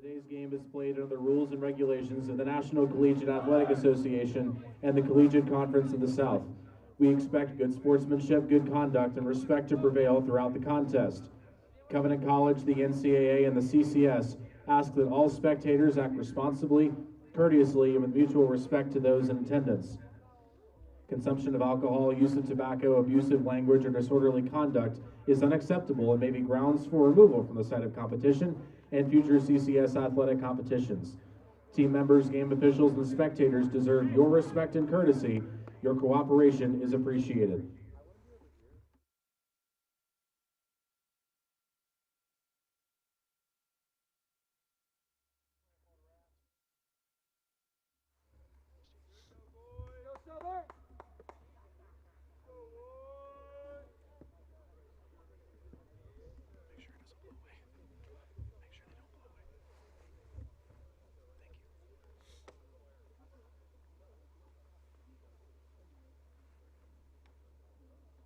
Today's game is played under the rules and regulations of the National Collegiate Athletic Association and the Collegiate Conference of the South. We expect good sportsmanship, good conduct, and respect to prevail throughout the contest. Covenant College, the NCAA, and the CCS ask that all spectators act responsibly, courteously, and with mutual respect to those in attendance. Consumption of alcohol, use of tobacco, abusive language, or disorderly conduct is unacceptable and may be grounds for removal from the site of competition and future CCS athletic competitions. Team members, game officials, and spectators deserve your respect and courtesy. Your cooperation is appreciated.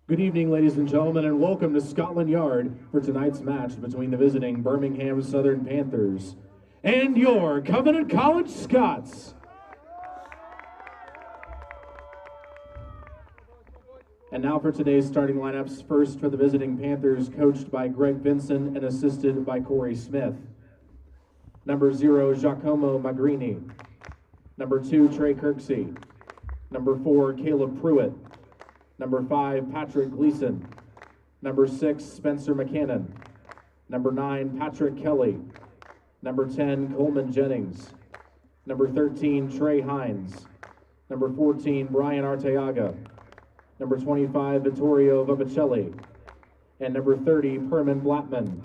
Good evening, ladies and gentlemen, and welcome to Scotland Yard for tonight's match between the visiting Birmingham Southern Panthers and your Covenant College Scots. And now for today's starting lineups. First for the visiting Panthers, coached by Greg Vinson and assisted by Corey Smith. Number 0, Giacomo Magrini. Number 2, Trey Kirksey. Number 4, Caleb Pruitt. Number 5, Patrick Gleason. Number 6, Spencer McCannon. Number 9, Patrick Kelly. Number 10, Coleman Jennings. Number 13, Trey Hines. Number 14, Brian Arteaga. Number 25, Vittorio Vivicelli. And number 30, Perman Blattman.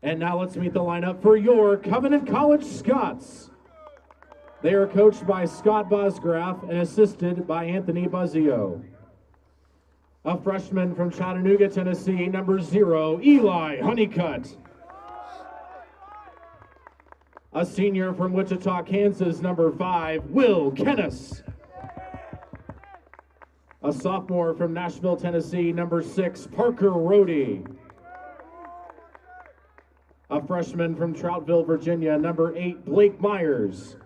And now let's meet the lineup for your Covenant College Scots. They are coached by Scott Bosgraf and assisted by Anthony Buzzio. A freshman from Chattanooga, Tennessee, number 0, Eli Honeycutt. A senior from Wichita, Kansas, number 5, Will Kennis. A sophomore from Nashville, Tennessee, number 6, Parker Rohde. A freshman from Troutville, Virginia, number 8, Blake Myers.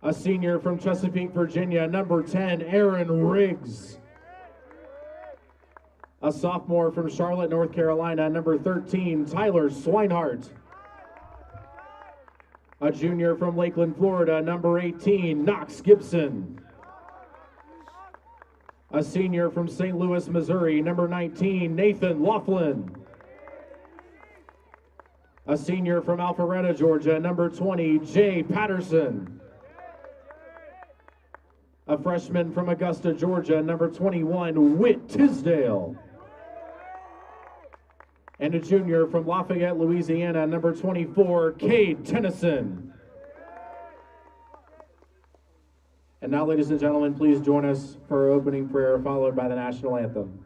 A senior from Chesapeake, Virginia, number 10, Aaron Riggs. A sophomore from Charlotte, North Carolina, number 13, Tyler Swinehart. A junior from Lakeland, Florida, number 18, Knox Gibson. A senior from St. Louis, Missouri, number 19, Nathan Laughlin. A senior from Alpharetta, Georgia, number 20, Jay Patterson. A freshman from Augusta, Georgia, number 21, Whit Tisdale. And a junior from Lafayette, Louisiana, number 24, Cade Tennyson. And now, ladies and gentlemen, please join us for our opening prayer, followed by the national anthem.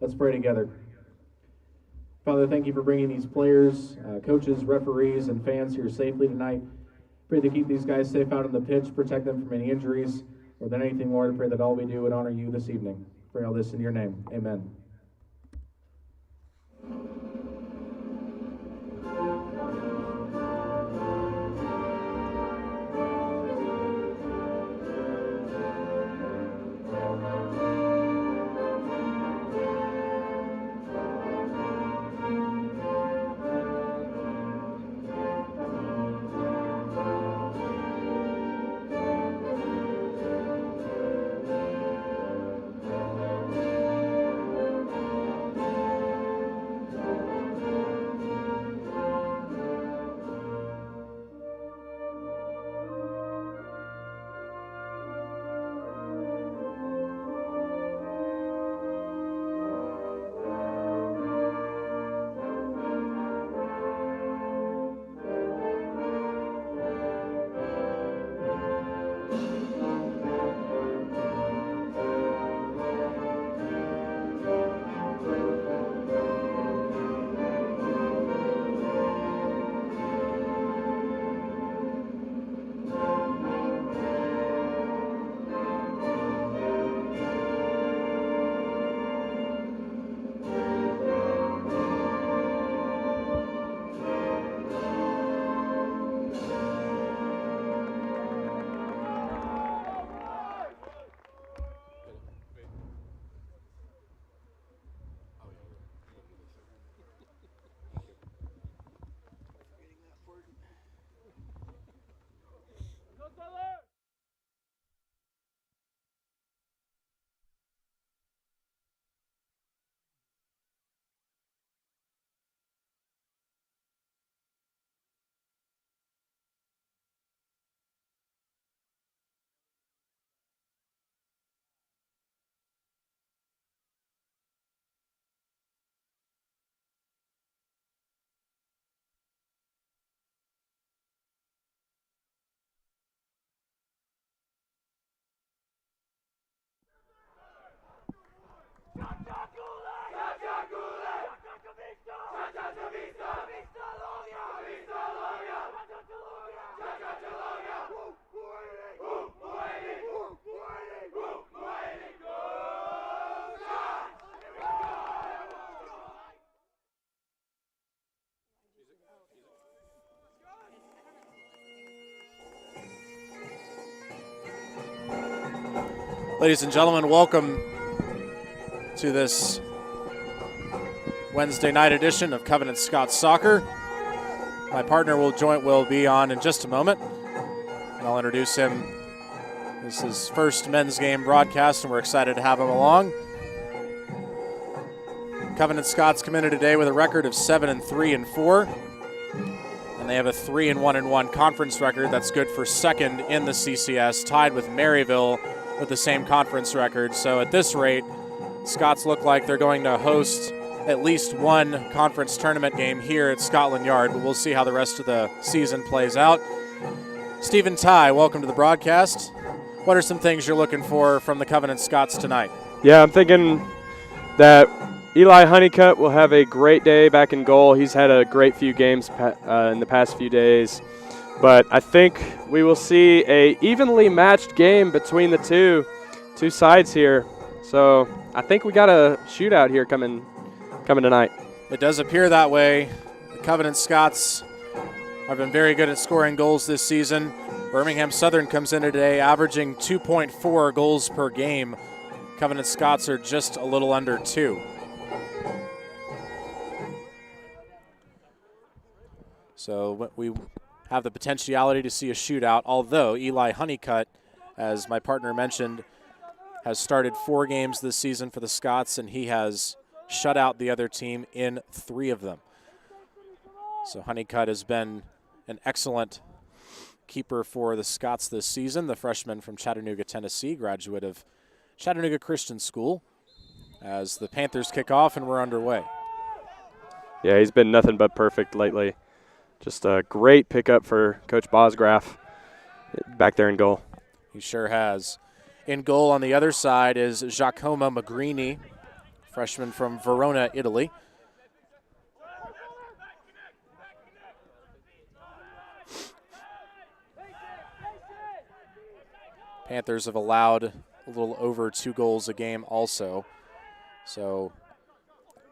Let's pray together. Father, thank you for bringing these players, coaches, referees, and fans here safely tonight. Pray to keep these guys safe out on the pitch, protect them from any injuries, or than anything, Lord. I pray that all we do would honor you this evening. Pray all this in your name. Amen. Ladies and gentlemen, welcome to this Wednesday night edition of Covenant Scots Soccer. My partner will be on in just a moment, and I'll introduce him. This is his first men's game broadcast, and we're excited to have him along. Covenant Scots come in today with a record of 7-3-4, and they have a 3-1-1 conference record. That's good for second in the CCS, tied with Maryville with the same conference record. So at this rate, Scots look like they're going to host at least one conference tournament game here at Scotland Yard, but we'll see how the rest of the season plays out. Stephen Ty, welcome to the broadcast. What are some things you're looking for from the Covenant Scots tonight? Yeah, I'm thinking that Eli Honeycutt will have a great day back in goal. He's had a great few games in the past few days. But I think we will see a evenly matched game between the two sides here. So I think we got a shootout here coming tonight. It does appear that way. The Covenant Scots have been very good at scoring goals this season. Birmingham Southern comes in today averaging 2.4 goals per game. Covenant Scots are just a little under 2. So we have the potentiality to see a shootout, although Eli Honeycutt, as my partner mentioned, has started 4 games this season for the Scots, and he has shut out the other team in 3 of them. So Honeycutt has been an excellent keeper for the Scots this season, the freshman from Chattanooga, Tennessee, graduate of Chattanooga Christian School, as the Panthers kick off and we're underway. Yeah, he's been nothing but perfect lately. Just a great pickup for Coach Bosgraf back there in goal. He sure has. In goal on the other side is Giacomo Magrini, freshman from Verona, Italy. Panthers have allowed a little over 2 goals a game also. So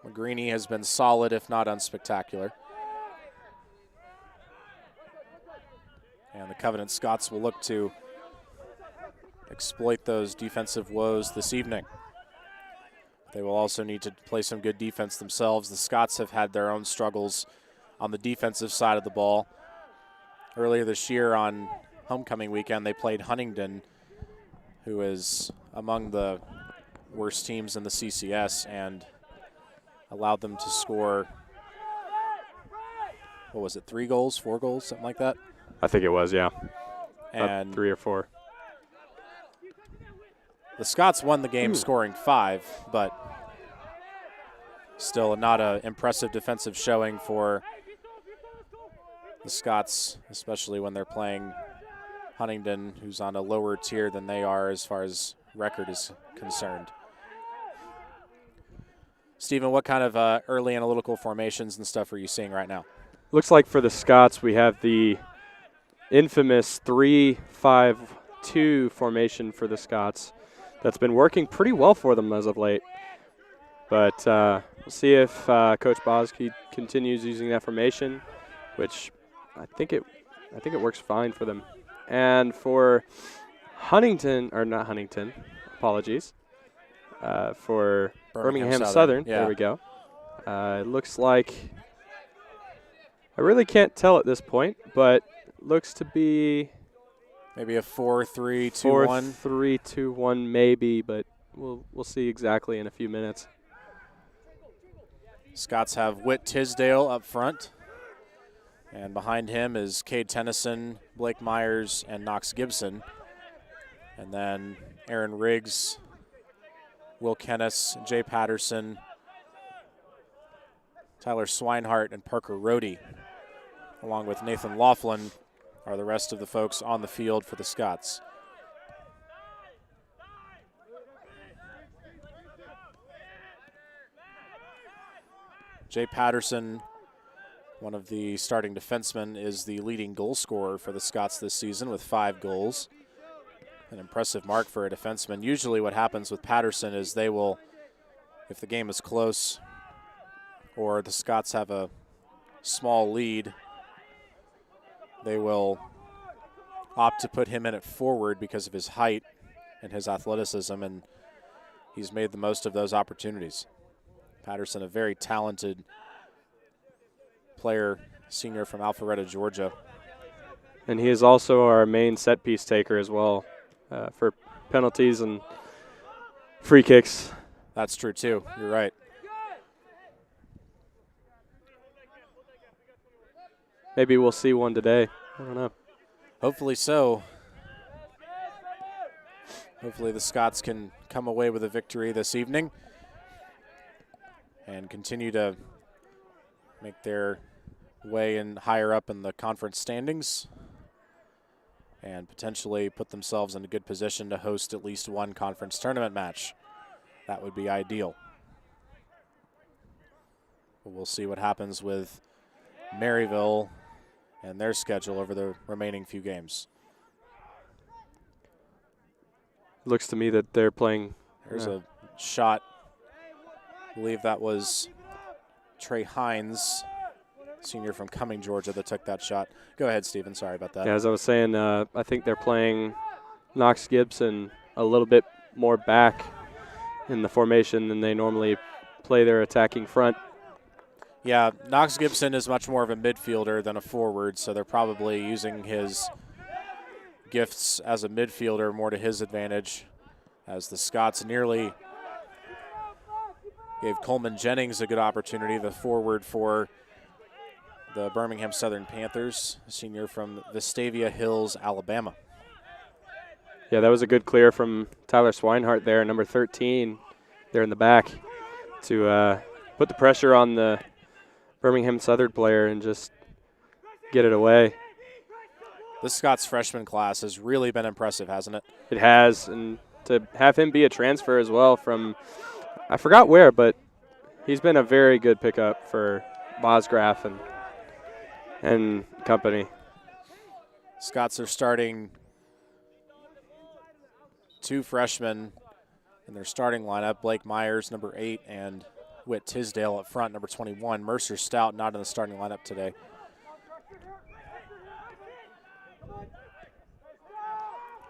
Magrini has been solid, if not unspectacular. And the Covenant Scots will look to exploit those defensive woes this evening. They will also need to play some good defense themselves. The Scots have had their own struggles on the defensive side of the ball. Earlier this year on homecoming weekend, they played Huntingdon, who is among the worst teams in the CCS, and allowed them to score, 3 goals, 4 goals, something like that? I think it was, yeah. And 3 or 4. The Scots won the game scoring 5, but still not an impressive defensive showing for the Scots, especially when they're playing Huntingdon, who's on a lower tier than they are as far as record is concerned. Stephen, what kind of early analytical formations and stuff are you seeing right now? Looks like for the Scots we have the infamous 3-5-2 formation for the Scots. That's been working pretty well for them as of late. But we'll see if Coach Boski continues using that formation, which I think it works fine for them. And for for Birmingham Southern. Yeah. There we go. It looks like, I really can't tell at this point, but looks to be maybe a 4-3-2-1. 4-3-2-1 maybe, but we'll see exactly in a few minutes. Scots have Whit Tisdale up front, and behind him is Cade Tennyson, Blake Myers, and Knox Gibson. And then Aaron Riggs, Will Kennis, Jay Patterson, Tyler Swinehart, and Parker Rohde, along with Nathan Laughlin, are the rest of the folks on the field for the Scots. Jay Patterson, one of the starting defensemen, is the leading goal scorer for the Scots this season with 5 goals. An impressive mark for a defenseman. Usually what happens with Patterson is they will, if the game is close or the Scots have a small lead, they will opt to put him in at forward because of his height and his athleticism, and he's made the most of those opportunities. Patterson, a very talented player, senior from Alpharetta, Georgia. And he is also our main set piece taker as well for penalties and free kicks. That's true too. You're right. Maybe we'll see one today. I don't know. Hopefully so. Hopefully the Scots can come away with a victory this evening and continue to make their way in higher up in the conference standings and potentially put themselves in a good position to host at least one conference tournament match. That would be ideal. But we'll see what happens with Maryville and their schedule over the remaining few games. Looks to me that they're playing. There's a shot. I believe that was Trey Hines, senior from Cumming, Georgia, that took that shot. Go ahead, Stephen. Sorry about that. Yeah, as I was saying, I think they're playing Knox Gibson a little bit more back in the formation than they normally play their attacking front. Yeah, Knox Gibson is much more of a midfielder than a forward, so they're probably using his gifts as a midfielder more to his advantage, as the Scots nearly gave Coleman Jennings a good opportunity, the forward for the Birmingham Southern Panthers, a senior from Vestavia Hills, Alabama. Yeah, that was a good clear from Tyler Swinehart there, number 13, there in the back, to put the pressure on the Birmingham Southern player and just get it away. This Scots freshman class has really been impressive, hasn't it? It has, and to have him be a transfer as well from, I forgot where, but he's been a very good pickup for Bosgraf and company. Scots are starting 2 freshmen in their starting lineup, Blake Myers, number 8, and Whit Tisdale up front, number 21. Mercer Stout not in the starting lineup today.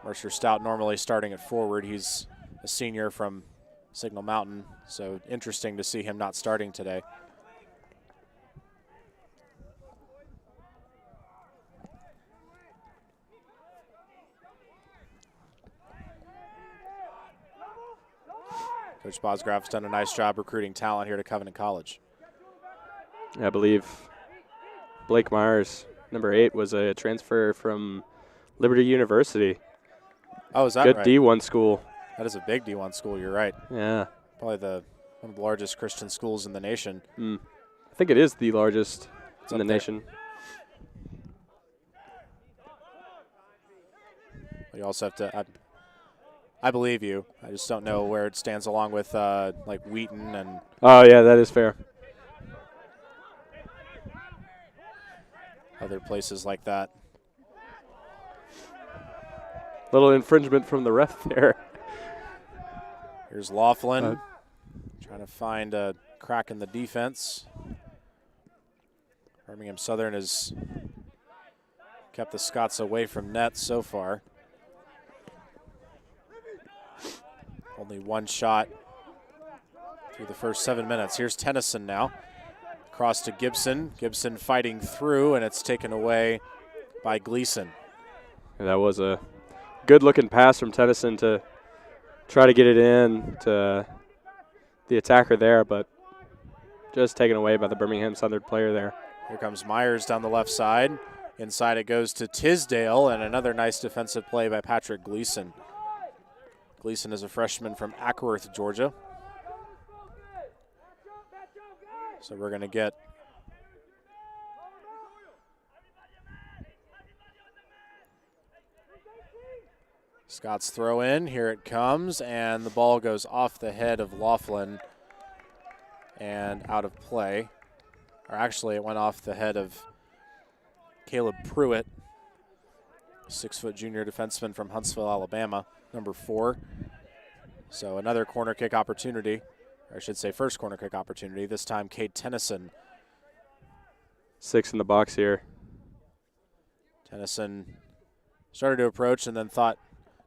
Mercer Stout normally starting at forward. He's a senior from Signal Mountain, so interesting to see him not starting today. Coach Bosgraf's done a nice job recruiting talent here to Covenant College. I believe Blake Myers, number 8, was a transfer from Liberty University. Oh, is that good right? D1 school. That is a big D1 school, you're right. Yeah. Probably one of the largest Christian schools in the nation. I think it is the largest in the nation. You also have to, I believe you. I just don't know where it stands along with like Wheaton and. Oh yeah, that is fair. Other places like that. Little infringement from the ref there. Here's Laughlin trying to find a crack in the defense. Birmingham Southern has kept the Scots away from net so far. Only one shot through the first 7 minutes. Here's Tennyson now. Cross to Gibson. Gibson fighting through, and it's taken away by Gleason. And that was a good-looking pass from Tennyson to try to get it in to the attacker there, but just taken away by the Birmingham Southern player there. Here comes Myers down the left side. Inside it goes to Tisdale, and another nice defensive play by Patrick Gleason. Gleason is a freshman from Ackworth, Georgia. So we're going to get Scott's throw in. Here it comes, and the ball goes off the head of Laughlin and out of play. Or actually, it went off the head of Caleb Pruitt, 6-foot junior defenseman from Huntsville, Alabama, number 4. So another corner kick opportunity, or I should say first corner kick opportunity. This time, Cade Tennyson. 6 in the box here. Tennyson started to approach and then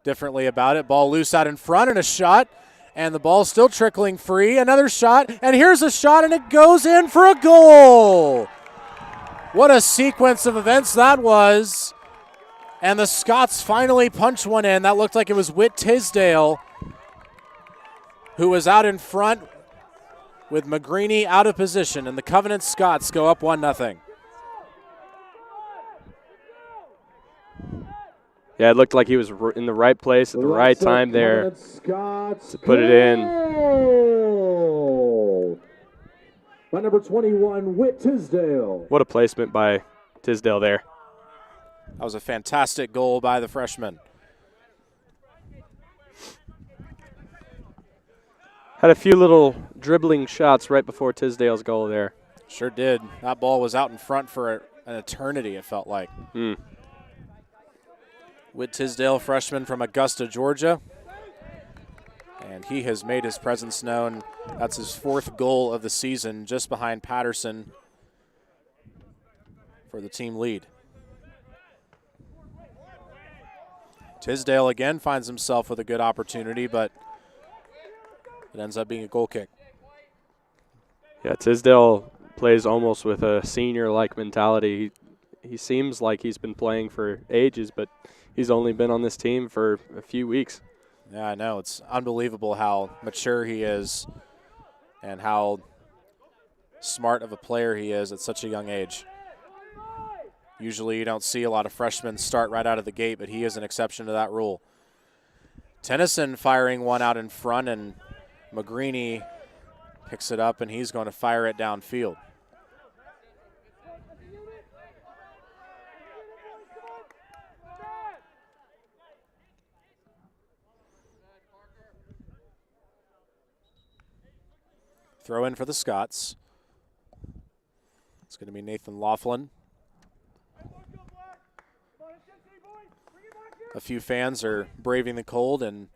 differently about it. Ball loose out in front and a shot. And the ball still trickling free. Another shot. And here's a shot and it goes in for a goal. What a sequence of events that was. And the Scots finally punch one in. That looked like it was Whit Tisdale who was out in front with McGreeny out of position. And the Covenant Scots go up 1-0. Yeah, it looked like he was in the right place at the right time there to put it in. By number 21, Whit Tisdale. What a placement by Tisdale there. That was a fantastic goal by the freshman. Had a few little dribbling shots right before Tisdale's goal there. Sure did. That ball was out in front for an eternity, it felt like. Whit Tisdale, freshman from Augusta, Georgia. And he has made his presence known. That's his 4th goal of the season, just behind Patterson for the team lead. Tisdale again finds himself with a good opportunity, but it ends up being a goal kick. Yeah, Tisdale plays almost with a senior-like mentality. He seems like he's been playing for ages, but he's only been on this team for a few weeks. Yeah, I know. It's unbelievable how mature he is and how smart of a player he is at such a young age. Usually you don't see a lot of freshmen start right out of the gate, but he is an exception to that rule. Tennyson firing one out in front, and McGreeny picks it up, and he's going to fire it downfield. Throw in for the Scots. It's going to be Nathan Laughlin. A few fans are braving the cold and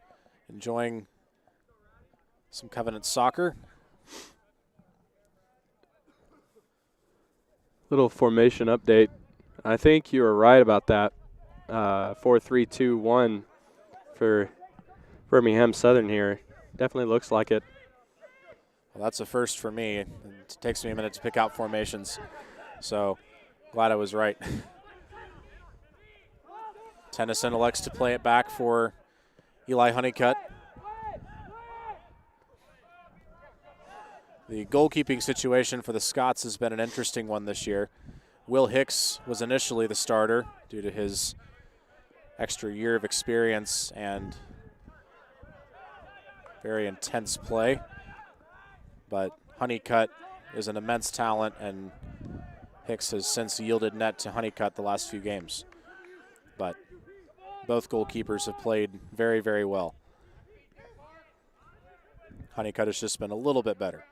enjoying some Covenant soccer. Little formation update. I think you were right about that. 4-3-2-1 for Birmingham Southern here. Definitely looks like it. Well, that's a first for me. It takes me a minute to pick out formations, so glad I was right. Tennyson elects to play it back for Eli Honeycutt. The goalkeeping situation for the Scots has been an interesting one this year. Will Hicks was initially the starter due to his extra year of experience and very intense play. But Honeycutt is an immense talent, and Hicks has since yielded net to Honeycutt the last few games. But both goalkeepers have played very, very well. Honeycutt has just been a little bit better.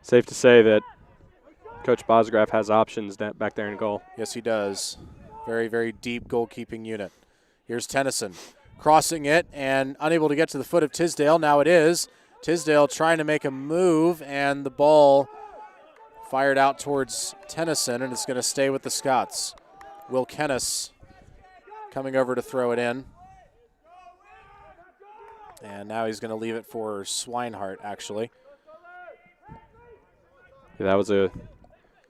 Safe to say that Coach Bosgraf has options back there in goal. Yes, he does. Very, very deep goalkeeping unit. Here's Tennyson crossing it and unable to get to the foot of Tisdale. Now it is. Tisdale trying to make a move, and the ball fired out towards Tennyson, and it's going to stay with the Scots. Will Kennis coming over to throw it in. And now he's going to leave it for Swinehart, actually. Yeah, that was a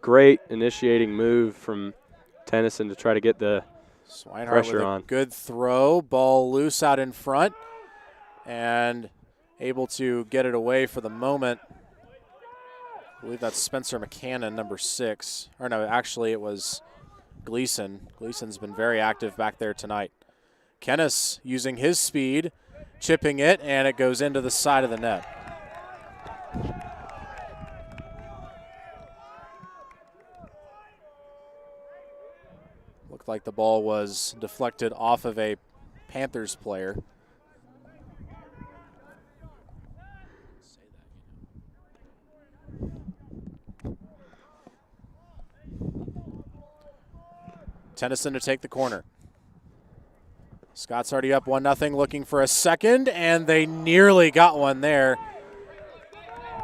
great initiating move from Tennyson to try to get the Swinehart pressure with a on. good throw. Ball loose out in front and able to get it away for the moment. I believe that's Spencer McCannon, number 6. Or no, actually it was Gleason. Gleason's been very active back there tonight. Kennis using his speed, chipping it, and it goes into the side of the net. Looked like the ball was deflected off of a Panthers player. Tennyson to take the corner. Scott's already up 1-0, looking for a second, and they nearly got one there.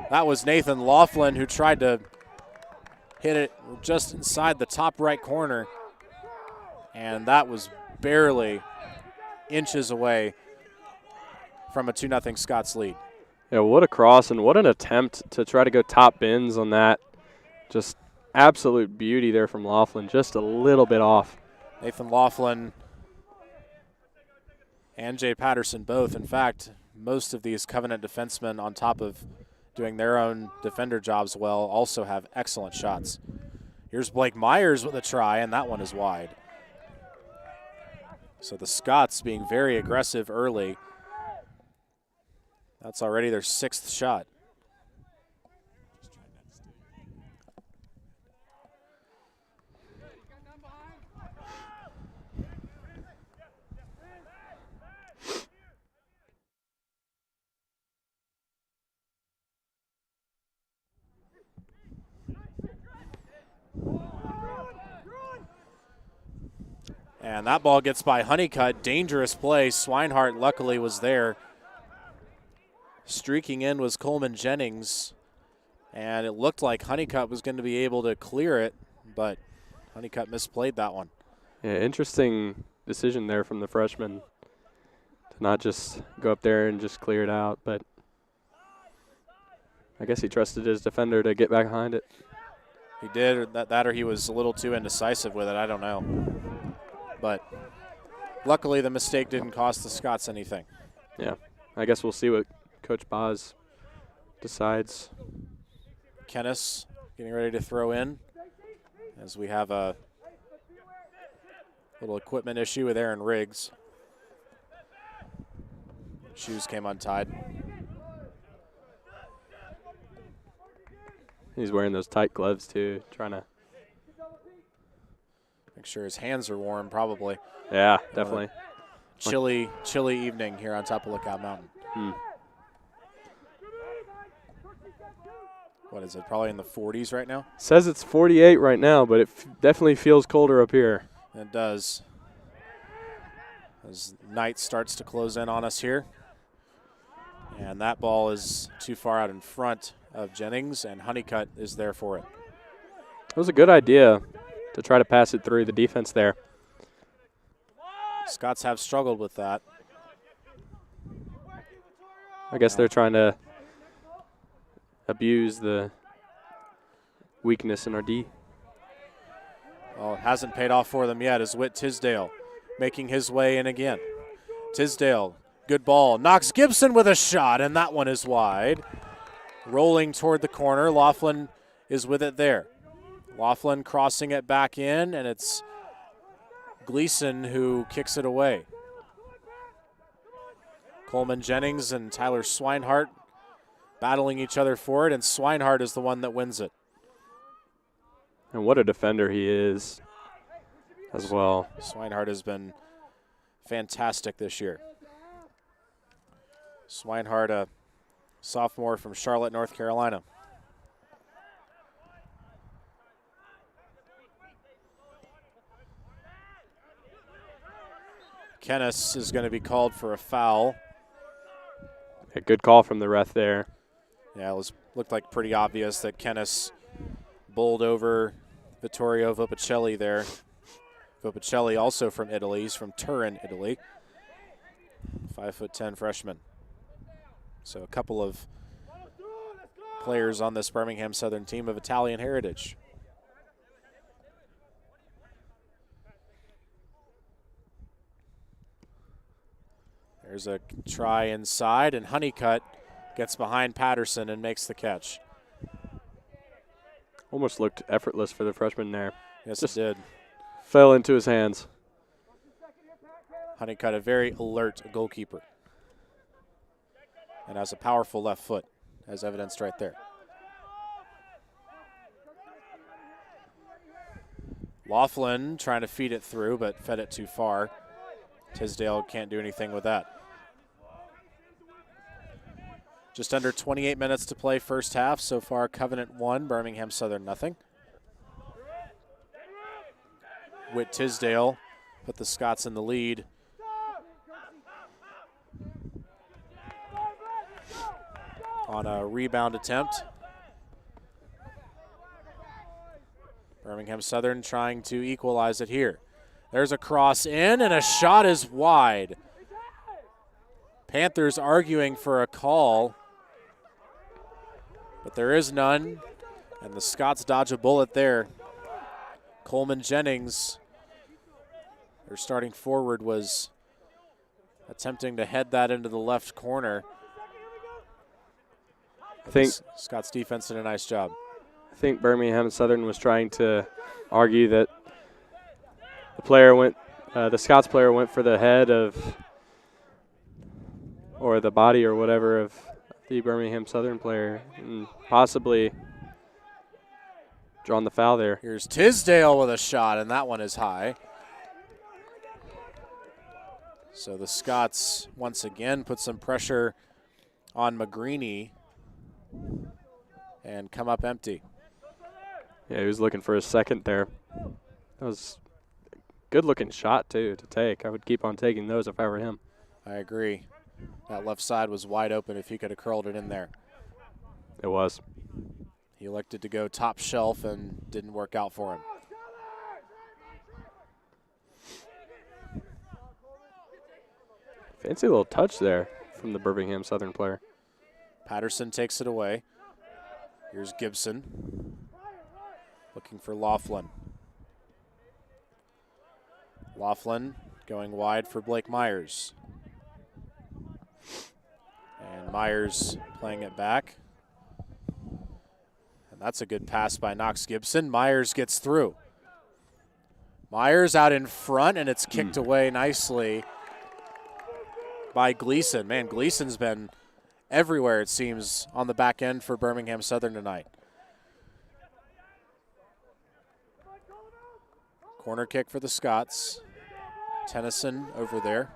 That was Nathan Laughlin who tried to hit it just inside the top right corner, and that was barely inches away from a 2-0 Scots lead. Yeah, what a cross and what an attempt to try to go top bins on that. Just absolute beauty there from Laughlin, just a little bit off. Nathan Laughlin and Jay Patterson both. In fact, most of these Covenant defensemen, on top of doing their own defender jobs well, also have excellent shots. Here's Blake Myers with a try, and that one is wide. So the Scots being very aggressive early. That's already their 6th shot. And that ball gets by Honeycutt. Dangerous play. Swinehart luckily was there. Streaking in was Coleman Jennings. And it looked like Honeycutt was going to be able to clear it, but Honeycutt misplayed that one. Yeah, interesting decision there from the freshman to not just go up there and just clear it out, but I guess he trusted his defender to get back behind it. He did, or that or he was a little too indecisive with it. I don't know. But luckily the mistake didn't cost the Scots anything. Yeah, I guess we'll see what Coach Boz decides. Kennis getting ready to throw in as we have a little equipment issue with Aaron Riggs. Shoes came untied. He's wearing those tight gloves too, trying to make sure his hands are warm, probably. Yeah, definitely. Chilly evening here on top of Lookout Mountain. What is it, probably in the 40s right now? Says it's 48 right now, but it definitely feels colder up here. It does. As night starts to close in on us here. And that ball is too far out in front of Jennings, and Honeycutt is there for it. It was a good idea to try to pass it through the defense there. Scots have struggled with that. I guess they're trying to abuse the weakness in our D. Well, it hasn't paid off for them yet as Whit Tisdale making his way in again. Tisdale, good ball, knocks Gibson with a shot, and that one is wide. Rolling toward the corner, Laughlin is with it there. Laughlin crossing it back in, and it's Gleason who kicks it away. Coleman Jennings and Tyler Swinehart battling each other for it, and Swinehart is the one that wins it. And what a defender he is as well. Swinehart has been fantastic this year. Swinehart, a sophomore from Charlotte, North Carolina. Kennis is going to be called for a foul. A good call from the ref there. Yeah, it looked like pretty obvious that Kennis bowled over Vittorio Vopicelli there. Vopicelli also from Italy. He's from Turin, Italy. 5'10" freshman. So a couple of players on this Birmingham Southern team of Italian heritage. There's a try inside, and Honeycutt gets behind Patterson and makes the catch. Almost looked effortless for the freshman there. Yes, it did. Fell into his hands. Honeycutt, a very alert goalkeeper. And has a powerful left foot, as evidenced right there. Laughlin trying to feed it through, but fed it too far. Tisdale can't do anything with that. Just under 28 minutes to play first half. So far, Covenant 1, Birmingham Southern nothing. Whit Tisdale put the Scots in the lead. On a rebound attempt. Birmingham Southern trying to equalize it here. There's a cross in, and a shot is wide. Panthers arguing for a call, but there is none, and the Scots dodge a bullet there. Coleman Jennings, their starting forward, was attempting to head that into the left corner. I think Scots defense did a nice job. I think Birmingham Southern was trying to argue that the Scots player went for the head of, or the body or whatever of the Birmingham Southern player, and possibly drawn the foul there. Here's Tisdale with a shot, and that one is high. So the Scots once again put some pressure on McGreeny and come up empty. Yeah, he was looking for a second there. That was a good-looking shot, too, to take. I would keep on taking those if I were him. I agree. That left side was wide open if he could have curled it in there. It was. He elected to go top shelf and didn't work out for him. Fancy little touch there from the Birmingham Southern player. Patterson takes it away. Here's Gibson looking for Laughlin. Laughlin going wide for Blake Myers. And Myers playing it back. And that's a good pass by Knox Gibson. Myers gets through. Myers out in front, and it's kicked away nicely by Gleason. Man, Gleason's been everywhere, it seems, on the back end for Birmingham Southern tonight. Corner kick for the Scots. Tennyson over there.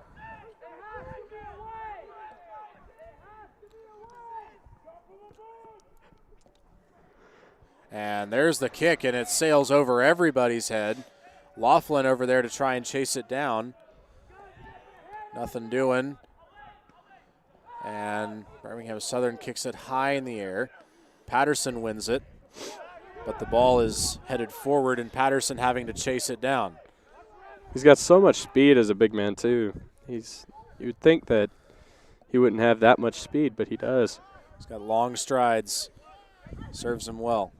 And there's the kick, and it sails over everybody's head. Laughlin over there to try and chase it down. Nothing doing. And Birmingham Southern kicks it high in the air. Patterson wins it, but the ball is headed forward, and Patterson having to chase it down. He's got so much speed as a big man, too. You would think that he wouldn't have that much speed, but he does. He's got long strides. Serves him well.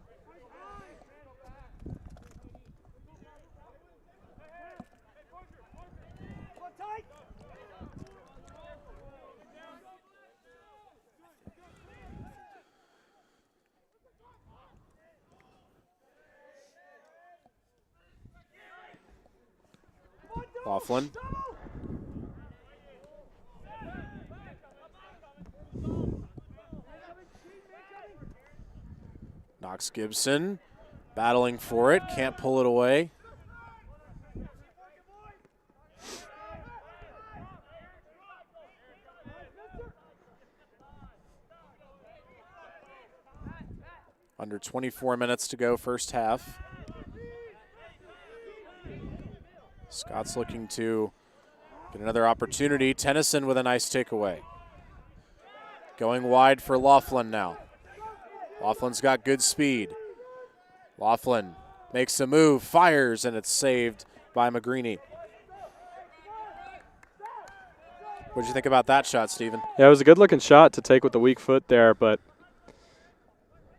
Laughlin. Knox Gibson battling for it, can't pull it away. Under 24 minutes to go, first half. Scott's looking to get another opportunity. Tennyson with a nice takeaway. Going wide for Laughlin now. Laughlin's got good speed. Laughlin makes a move, fires, and it's saved by McGreeny. What did you think about that shot, Stephen? Yeah, it was a good-looking shot to take with the weak foot there, but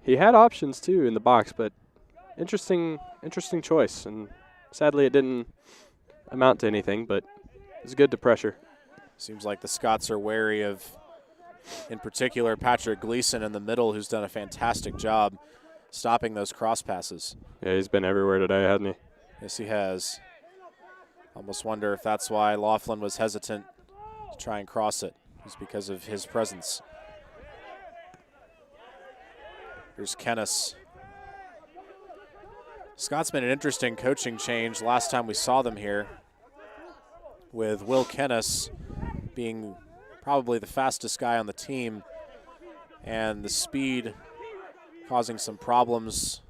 he had options, too, in the box, but interesting choice, and sadly it didn't amount to anything, but it's good to pressure. Seems like the Scots are wary of, in particular, Patrick Gleason in the middle, who's done a fantastic job stopping those cross passes. Yeah, he's been everywhere today, hasn't he? Yes, he has. Almost wonder if that's why Laughlin was hesitant to try and cross it. It's because of his presence. Here's Kennis. Scott's made an interesting coaching change last time we saw them here, with Will Kennis being probably the fastest guy on the team, and the speed causing some problems.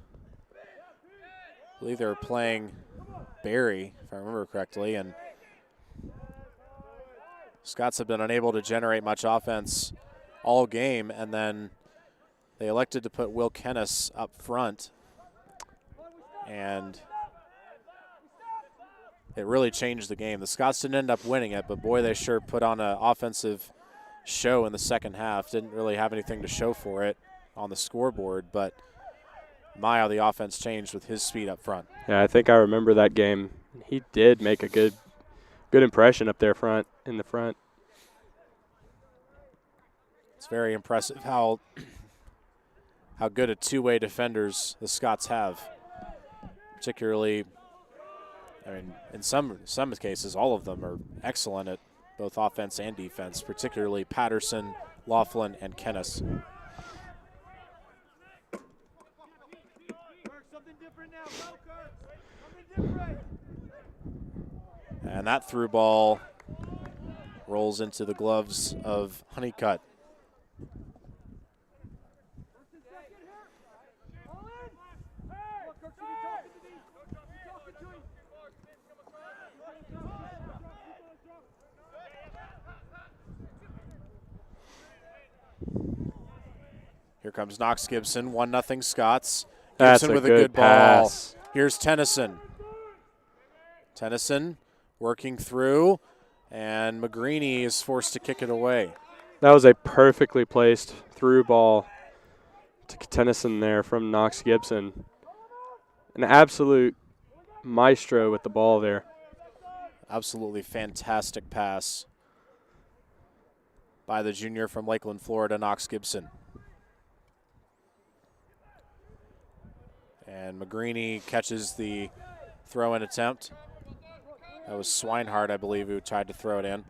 I believe they were playing Barry, if I remember correctly, and Scots have been unable to generate much offense all game, and then they elected to put Will Kennis up front. And it really changed the game. The Scots didn't end up winning it, but boy, they sure put on an offensive show in the second half. Didn't really have anything to show for it on the scoreboard, but my, how the offense changed with his speed up front. Yeah, I think I remember that game. He did make a good impression up there in the front. It's very impressive how good a two-way defenders the Scots have. Particularly, I mean, in some cases, all of them are excellent at both offense and defense, particularly Patterson, Laughlin, and Kennis. And that through ball rolls into the gloves of Honeycutt. Here comes Knox Gibson, 1-0 Scots. Gibson with a good pass. Ball. Here's Tennyson. Tennyson working through, and McGreeny is forced to kick it away. That was a perfectly placed through ball to Tennyson there from Knox Gibson. An absolute maestro with the ball there. Absolutely fantastic pass by the junior from Lakeland, Florida, Knox Gibson. And McGreeny catches the throw-in attempt. That was Swinehart, I believe, who tried to throw it in.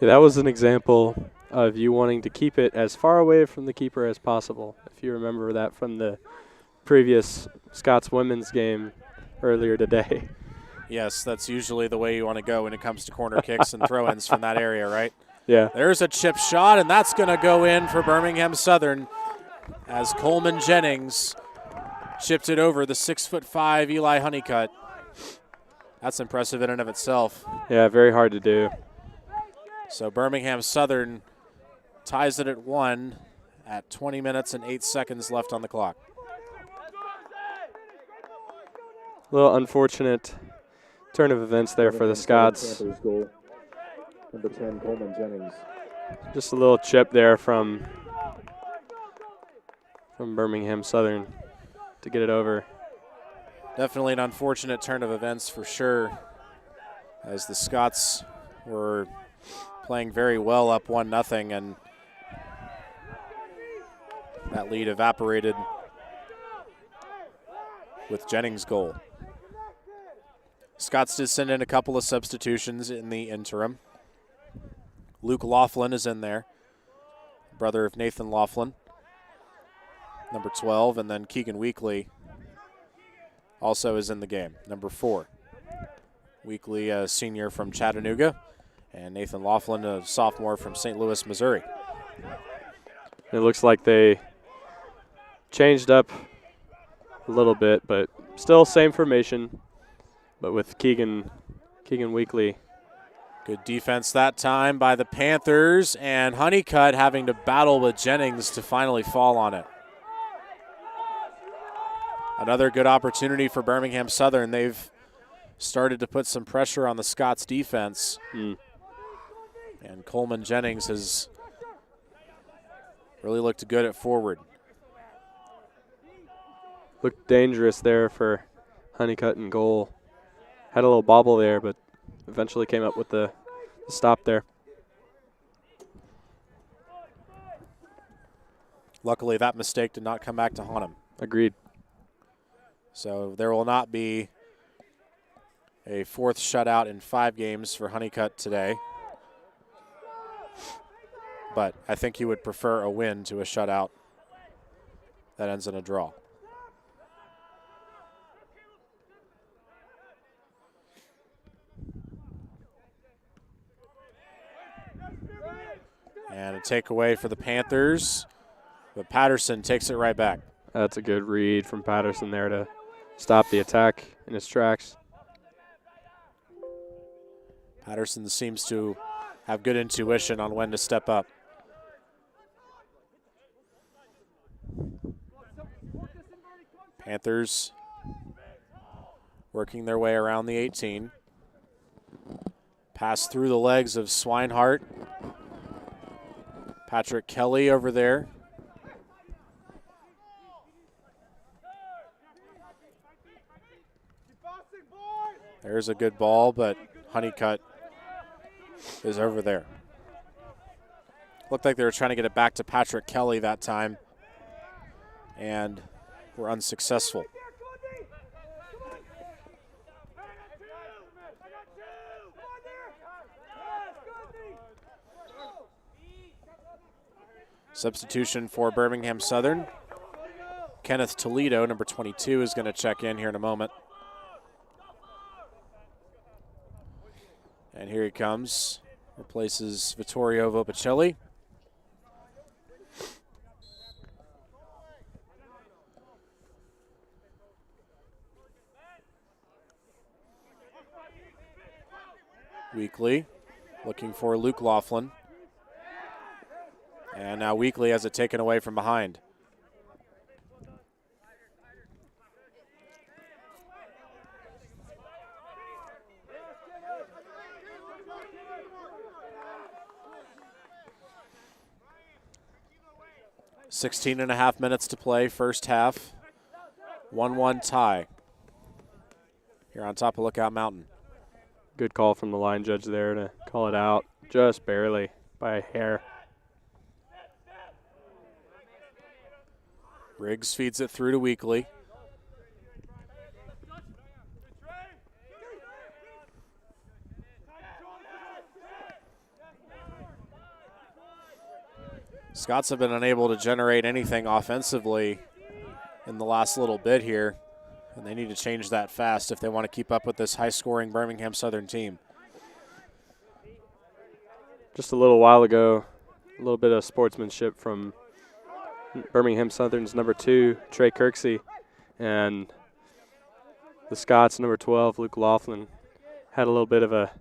Yeah, that was an example of you wanting to keep it as far away from the keeper as possible. If you remember that from the previous Scots women's game earlier today. Yes, that's usually the way you want to go when it comes to corner kicks and throw-ins from that area, right? Yeah. There's a chip shot, and that's going to go in for Birmingham Southern as Coleman Jennings chipped it over the 6'5" Eli Honeycutt. That's impressive in and of itself. Yeah, very hard to do. So Birmingham Southern ties it at 1 at 20 minutes and 8 seconds left on the clock. A little unfortunate turn of events there for the Scots. Goal. Number 10, Coleman Jennings. Just a little chip there from Birmingham Southern to get it over. Definitely an unfortunate turn of events for sure, as the Scots were playing very well up 1-0, and that lead evaporated with Jennings' goal. Scots did send in a couple of substitutions in the interim. Luke Laughlin is in there, brother of Nathan Laughlin, number 12, and then Keegan Weekly also is in the game, number 4. Weekly, a senior from Chattanooga, and Nathan Laughlin, a sophomore from St. Louis, Missouri. It looks like they changed up a little bit, but still same formation, but with Keegan Weekly. Good defense that time by the Panthers, and Honeycutt having to battle with Jennings to finally fall on it. Another good opportunity for Birmingham Southern. They've started to put some pressure on the Scots defense. And Coleman Jennings has really looked good at forward. Looked dangerous there for Honeycutt in goal. Had a little bobble there, but eventually came up with the stop there. Luckily, that mistake did not come back to haunt him. Agreed. So there will not be a 4th shutout in 5 games for Honeycutt today. But I think he would prefer a win to a shutout that ends in a draw. And a takeaway for the Panthers, but Patterson takes it right back. That's a good read from Patterson there to stop the attack in his tracks. Patterson seems to have good intuition on when to step up. Panthers working their way around the 18. Pass through the legs of Swinehart. Patrick Kelly over there. There's a good ball, but Honeycutt is over there. Looked like they were trying to get it back to Patrick Kelly that time, and were unsuccessful. Substitution for Birmingham Southern. Kenneth Toledo, number 22, is going to check in here in a moment. And here he comes. Replaces Vittorio Vopicelli. Weekly looking for Luke Laughlin. And now Weekly has it taken away from behind. Sixteen and a half minutes to play, first half. 1-1 tie here on top of Lookout Mountain. Good call from the line judge there to call it out just barely by a hair. Riggs feeds it through to Weekly. Scots have been unable to generate anything offensively in the last little bit here, and they need to change that fast if they want to keep up with this high-scoring Birmingham Southern team. Just a little while ago, a little bit of sportsmanship from Birmingham Southern's number 2, Trey Kirksey, and the Scots' number 12, Luke Laughlin, had a little bit of a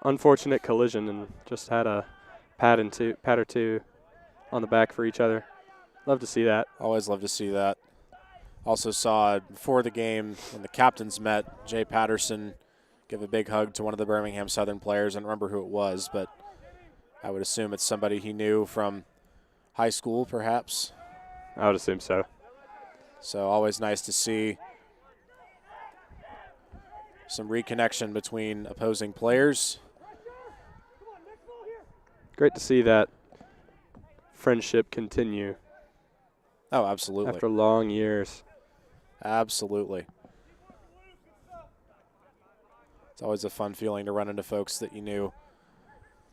unfortunate collision and just had a pat or two on the back for each other. Love to see that. Always love to see that. Also saw before the game when the captains met, Jay Patterson give a big hug to one of the Birmingham Southern players. I don't remember who it was, but I would assume it's somebody he knew from high school, perhaps. I would assume so. So always nice to see some reconnection between opposing players. Great to see that friendship continue. Oh, absolutely. After long years. Absolutely. It's always a fun feeling to run into folks that you knew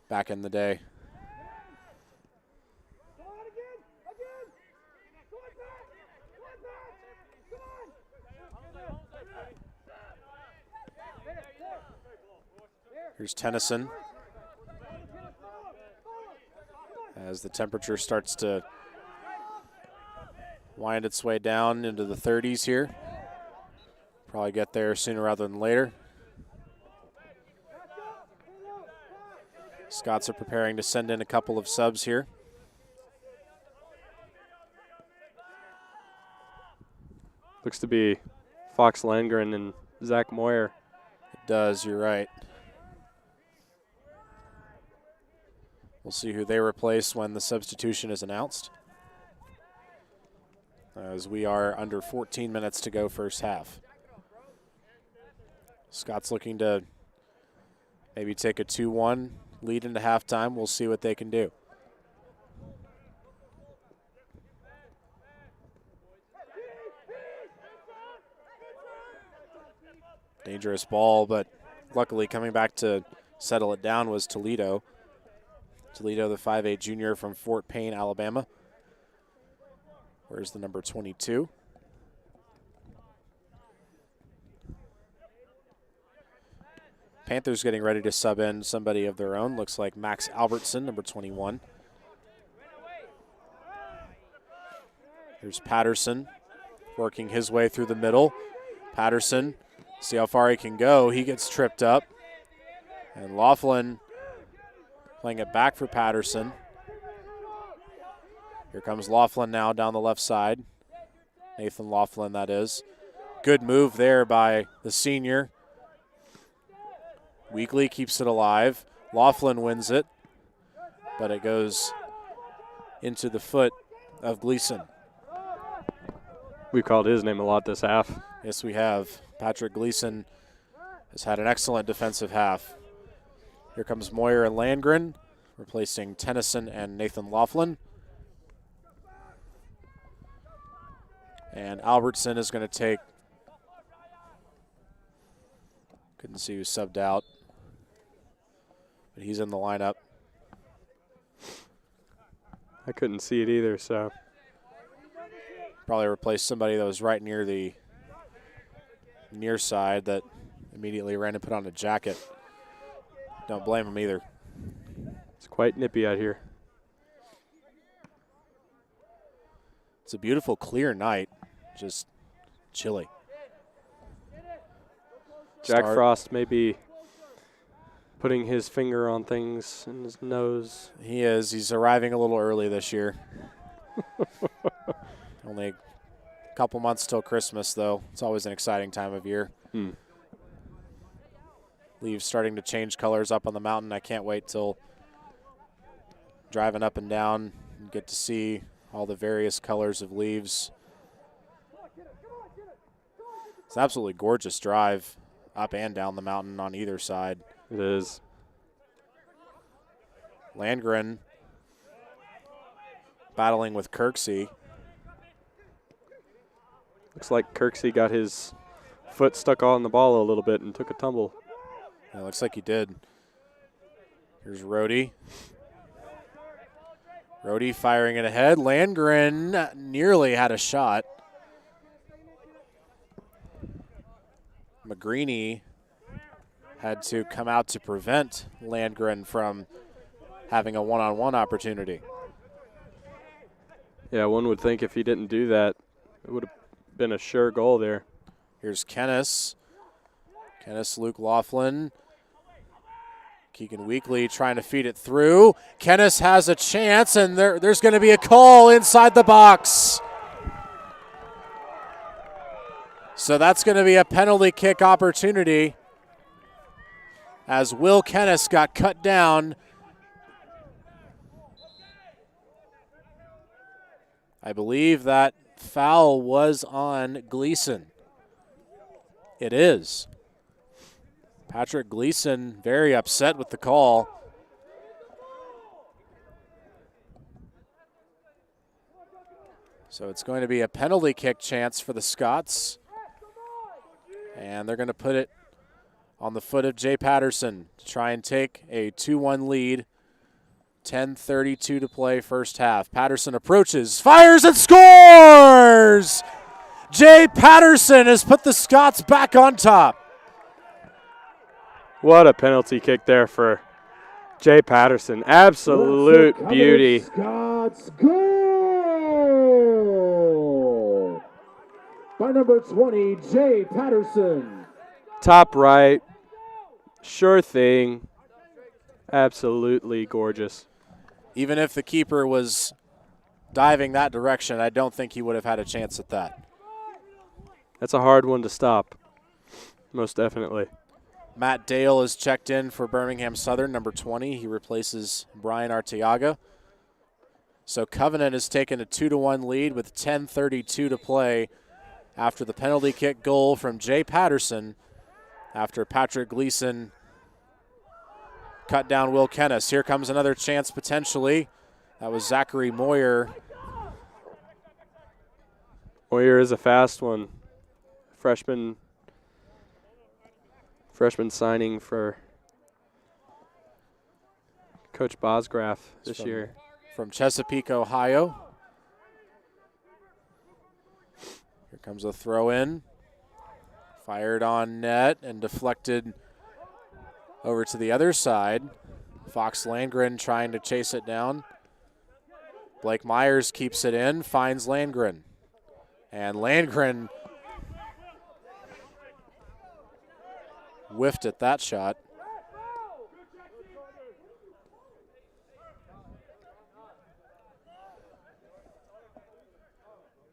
back in the day. Here's Tennyson. As the temperature starts to wind its way down into the 30s here. Probably get there sooner rather than later. Scots are preparing to send in a couple of subs here. Looks to be Fox Landgren and Zach Moyer. It does, you're right. We'll see who they replace when the substitution is announced, as we are under 14 minutes to go first half. Scott's looking to maybe take a 2-1 lead into halftime. We'll see what they can do. Dangerous ball, but luckily coming back to settle it down was Toledo. Toledo, the 5'8 junior from Fort Payne, Alabama. Where's the number 22? Panthers getting ready to sub in somebody of their own. Looks like Max Albertson, number 21. Here's Patterson working his way through the middle. Patterson, see how far he can go. He gets tripped up. And Laughlin playing it back for Patterson. Here comes Laughlin now down the left side. Nathan Laughlin, that is. Good move there by the senior. Weekly keeps it alive. Laughlin wins it, but it goes into the foot of Gleason. We called his name a lot this half. Yes, we have. Patrick Gleason has had an excellent defensive half. Here comes Moyer and Landgren, replacing Tennyson and Nathan Laughlin. And Albertson is going to take, couldn't see who subbed out, but he's in the lineup. I couldn't see it either, so. Probably replaced somebody that was right near the near side that immediately ran and put on a jacket. Don't blame him either. It's quite nippy out here. It's a beautiful, clear night, just chilly. Jack Frost may be putting his finger on things in his nose. He is. He's arriving a little early this year. Only a couple months till Christmas, though. It's always an exciting time of year. Leaves starting to change colors up on the mountain. I can't wait till driving up and down and get to see all the various colors of leaves. It's an absolutely gorgeous drive up and down the mountain on either side. It is. Landgren battling with Kirksey. Looks like Kirksey got his foot stuck on the ball a little bit and took a tumble. Yeah, looks like he did. Here's Rhodey. Rhodey firing it ahead. Landgren nearly had a shot. McGreeny had to come out to prevent Landgren from having a one-on-one opportunity. Yeah, one would think if he didn't do that, it would have been a sure goal there. Here's Kennis. Kennis, Luke Laughlin. Keegan Weekly trying to feed it through. Kennis has a chance, and there's going to be a call inside the box. So that's going to be a penalty kick opportunity as Will Kennis got cut down. I believe that foul was on Gleason. It is. Patrick Gleason very upset with the call. So it's going to be a penalty kick chance for the Scots. And they're going to put it on the foot of Jay Patterson to try and take a 2-1 lead. 10:32 to play first half. Patterson approaches, fires and scores! Jay Patterson has put the Scots back on top. What a penalty kick there for Jay Patterson. Absolute beauty. Scots goal by number 20, Jay Patterson. Top right. Sure thing. Absolutely gorgeous. Even if the keeper was diving that direction, I don't think he would have had a chance at that. That's a hard one to stop. Most definitely. Matt Dale is checked in for Birmingham Southern, number 20. He replaces Brian Arteaga. So Covenant has taken a 2-1 lead with 10:32 to play after the penalty kick goal from Jay Patterson after Patrick Gleason cut down Will Kennis. Here comes another chance potentially. That was Zachary Moyer. Moyer is a fast one. Freshman signing for Coach Bosgraf this year. From Chesapeake, Ohio. Here comes a throw in. Fired on net and deflected over to the other side. Fox Landgren trying to chase it down. Blake Myers keeps it in, finds Landgren. And Landgren whiffed at that shot.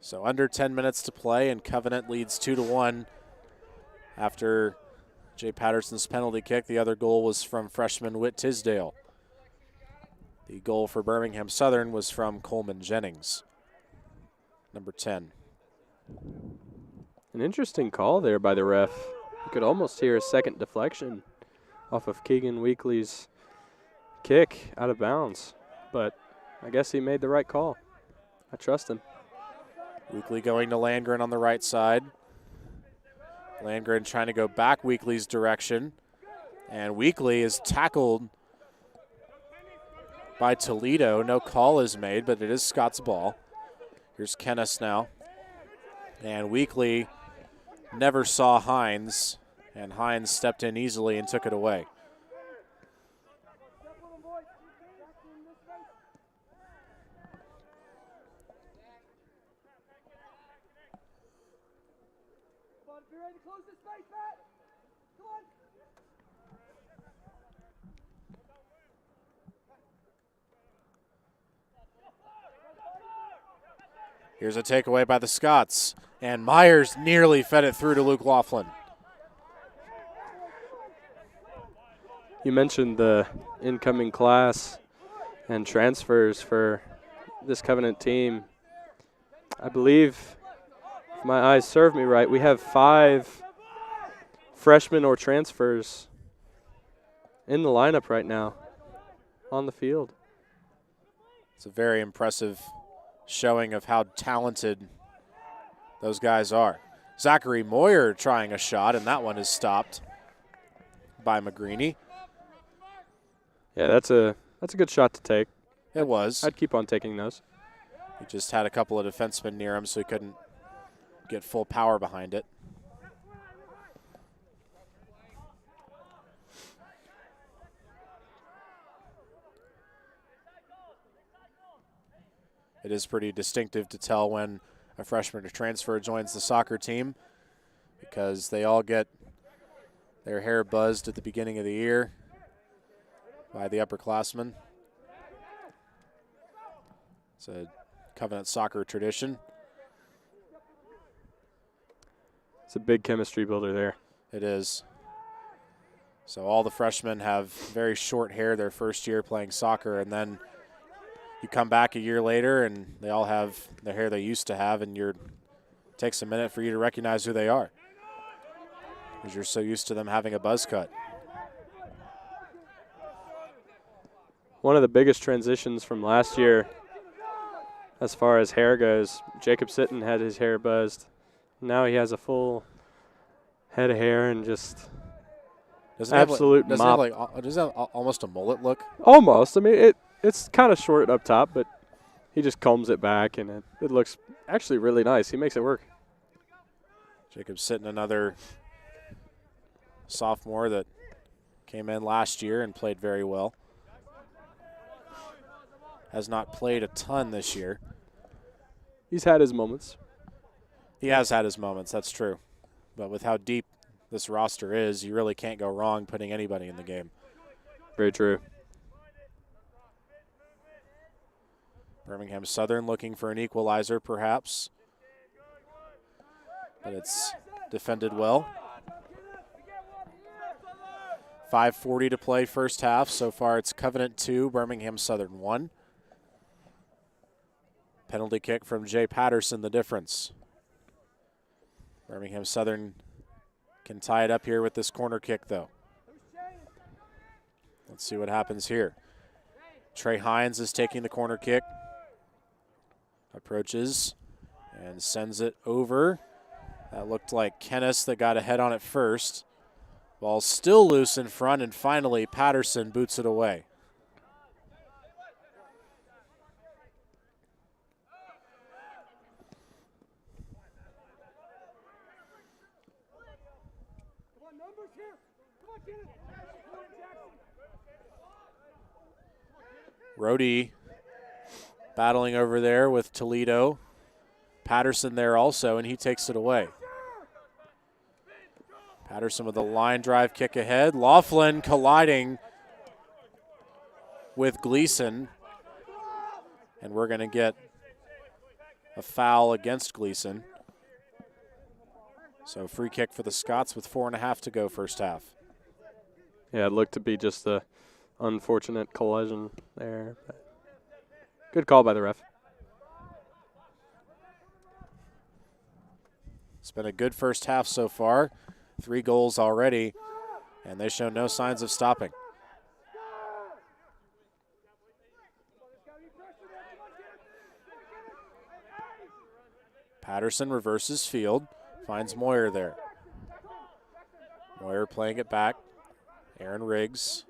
So under 10 minutes to play, and Covenant leads 2-1 after Jay Patterson's penalty kick. The other goal was from freshman Whit Tisdale. The goal for Birmingham Southern was from Coleman Jennings, number 10. An interesting call there by the ref. You could almost hear a second deflection off of Keegan Weekly's kick out of bounds, but I guess he made the right call. I trust him. Weekly going to Landgren on the right side. Landgren trying to go back Weekly's direction, and Weekly is tackled by Toledo. No call is made, but it is Scott's ball. Here's Kennis now. And Weekly never saw Hines, and Hines stepped in easily and took it away. Here's a takeaway by the Scots, and Myers nearly fed it through to Luke Laughlin. You mentioned the incoming class and transfers for this Covenant team. I believe, if my eyes serve me right, we have 5 freshmen or transfers in the lineup right now on the field. It's a very impressive showing of how talented those guys are. Zachary Moyer trying a shot, and that one is stopped by McGreeny. Yeah, that's a good shot to take. It was. I'd keep on taking those. He just had a couple of defensemen near him, so he couldn't get full power behind it. It is pretty distinctive to tell when a freshman or transfer joins the soccer team, because they all get their hair buzzed at the beginning of the year by the upperclassmen. It's a Covenant soccer tradition. It's a big chemistry builder there. It is. So all the freshmen have very short hair their first year playing soccer, and then you come back a year later and they all have the hair they used to have, and it takes a minute for you to recognize who they are because you're so used to them having a buzz cut. One of the biggest transitions from last year as far as hair goes, Jacob Sitton had his hair buzzed. Now he has a full head of hair and just absolute mop. Does it have almost a mullet look? Almost. I mean, it's kind of short up top, but he just combs it back, and it looks actually really nice. He makes it work. Jacob Sitton, another sophomore that came in last year and played very well. Has not played a ton this year. He's had his moments. He has had his moments, that's true. But with how deep this roster is, you really can't go wrong putting anybody in the game. Very true. Birmingham Southern looking for an equalizer, perhaps. But it's defended well. 5:40 to play first half. So far it's Covenant 2, Birmingham Southern 1. Penalty kick from Jay Patterson, the difference. Birmingham Southern can tie it up here with this corner kick, though. Let's see what happens here. Trey Hines is taking the corner kick. Approaches and sends it over. That looked like Kennis that got a head on it first. Ball still loose in front, and finally Patterson boots it away. Rhodey battling over there with Toledo. Patterson there also, and he takes it away. Patterson with a line drive kick ahead. Laughlin colliding with Gleason. And we're going to get a foul against Gleason. So free kick for the Scots with 4.5 to go first half. Yeah, it looked to be just a unfortunate collision there. But good call by the ref. It's been a good first half so far. 3 goals already, and they show no signs of stopping. Patterson reverses field, finds Moyer there. Moyer playing it back. Aaron Riggs.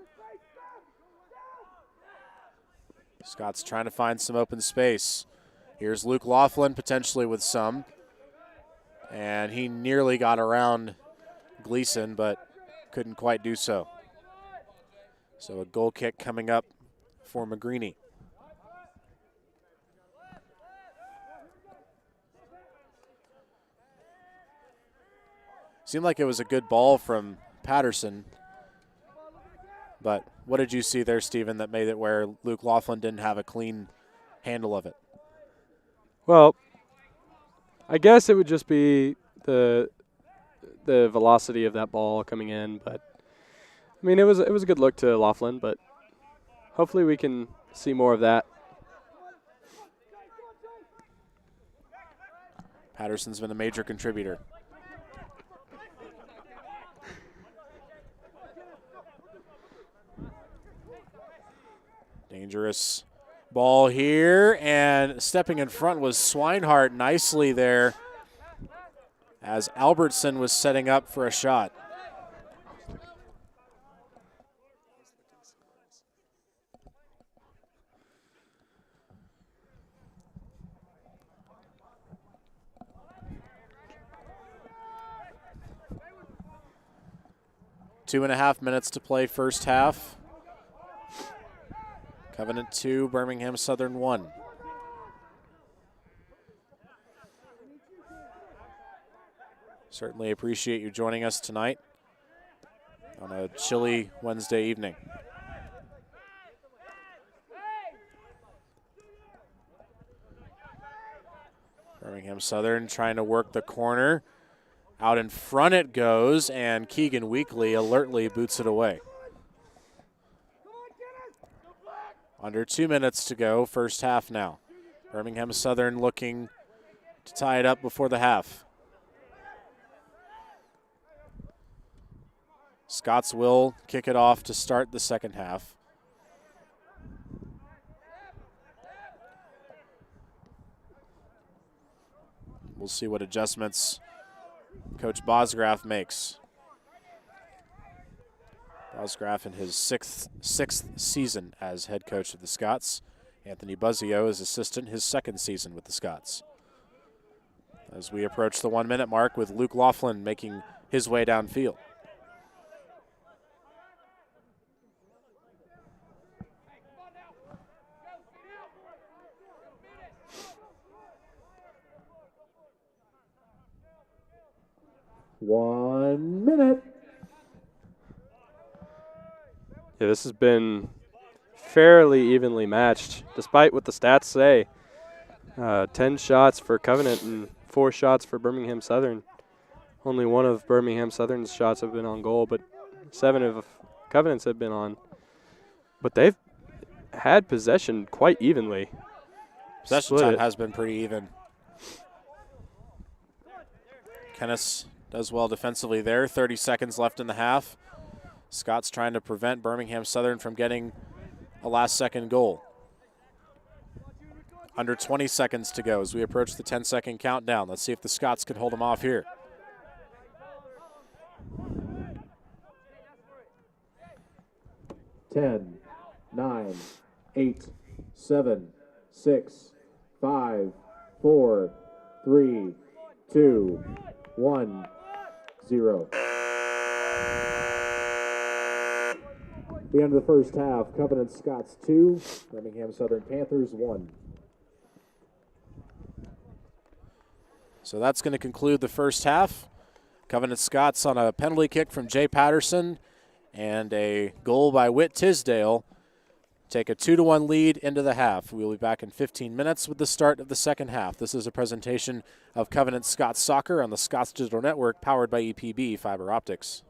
Scott's trying to find some open space. Here's Luke Laughlin potentially with some. And he nearly got around Gleason, but couldn't quite do so. So a goal kick coming up for McGreeny. Seemed like it was a good ball from Patterson. But what did you see there, Stephen, that made it where Luke Laughlin didn't have a clean handle of it? Well, I guess it would just be the velocity of that ball coming in, but I mean it was a good look to Laughlin, but hopefully we can see more of that. Patterson's been a major contributor. Dangerous ball here, and stepping in front was Swinehart nicely there as Albertson was setting up for a shot. Two and a half minutes to play first half. Covenant 2, Birmingham Southern 1. Certainly appreciate you joining us tonight on a chilly Wednesday evening. Birmingham Southern trying to work the corner. Out in front it goes, and Keegan Weekly alertly boots it away. Under 2 minutes to go, first half now. Birmingham Southern looking to tie it up before the half. Scots will kick it off to start the second half. We'll see what adjustments Coach Bosgraf makes. Bosgraf in his sixth season as head coach of the Scots. Anthony Buzzio is assistant, his second season with the Scots. As we approach the 1 minute mark with Luke Laughlin making his way downfield. One minute. Yeah, this has been fairly evenly matched, despite what the stats say. 10 shots for Covenant and 4 shots for Birmingham Southern. Only one of Birmingham Southern's shots have been on goal, but 7 of Covenant's have been on. But they've had possession quite evenly. Possession time has been pretty even. Kennis does well defensively there. 30 seconds left in the half. Scott's trying to prevent Birmingham Southern from getting a last-second goal. Under 20 seconds to go as we approach the 10-second countdown. Let's see if the Scots can hold them off here. Ten, 9, 8, 7, 6, 5, 4, 3, 2, 1, 0. The end of the first half, Covenant Scots 2, Birmingham Southern Panthers 1. So that's going to conclude the first half. Covenant Scots on a penalty kick from Jay Patterson and a goal by Whit Tisdale take a 2-1 lead into the half. We will be back in 15 minutes with the start of the second half. This is a presentation of Covenant Scots Soccer on the Scots Digital Network, powered by EPB Fiber Optics.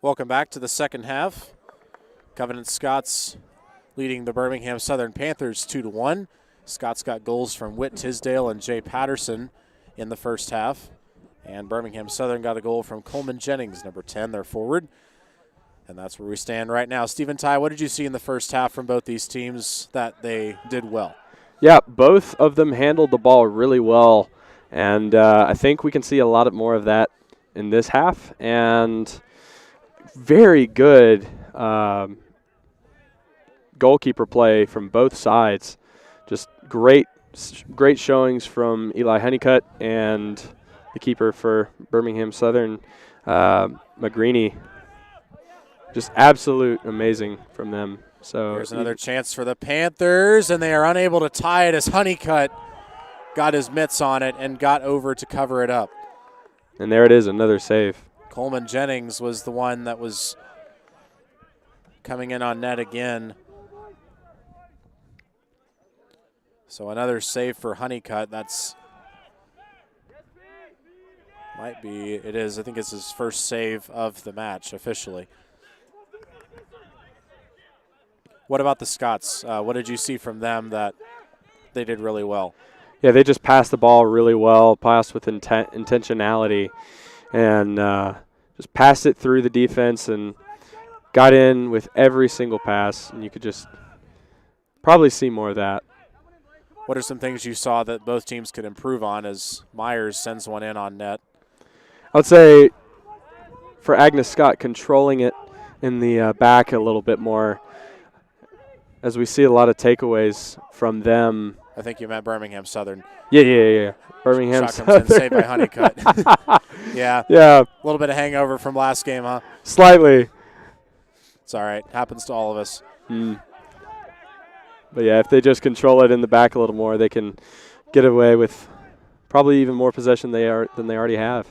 Welcome back to the second half. Covenant Scots leading the Birmingham Southern Panthers 2-1. Scots got goals from Whit Tisdale and Jay Patterson in the first half. And Birmingham Southern got a goal from Coleman Jennings, number 10, their forward. And that's where we stand right now. Stephen Ty, what did you see in the first half from both these teams that they did well? Yeah, both of them handled the ball really well. And I think we can see a lot more of that in this half. And very good goalkeeper play from both sides. Just great showings from Eli Honeycutt and the keeper for Birmingham Southern, McGreeny. Just absolute amazing from them. So there's another chance for the Panthers, and they are unable to tie it as Honeycutt got his mitts on it and got over to cover it up. And there it is, another save. Coleman Jennings was the one that was coming in on net again. So another save for Honeycutt. That's might be, it is, I think it's his first save of the match officially. What about the Scots? What did you see from them that they did really well? Yeah, they just passed the ball really well, passed with intentionality, and just passed it through the defense and got in with every single pass, and you could just probably see more of that. What are some things you saw that both teams could improve on as Myers sends one in on net? I would say for Agnes Scott, controlling it in the back a little bit more, as we see a lot of takeaways from them. I think you meant Birmingham Southern. Yeah. Birmingham Shot Southern. comes in, saved by Honeycutt. Yeah. Yeah. A little bit of hangover from last game, huh? Slightly. It's all right. Happens to all of us. But, yeah, if they just control it in the back a little more, they can get away with probably even more possession than they already have.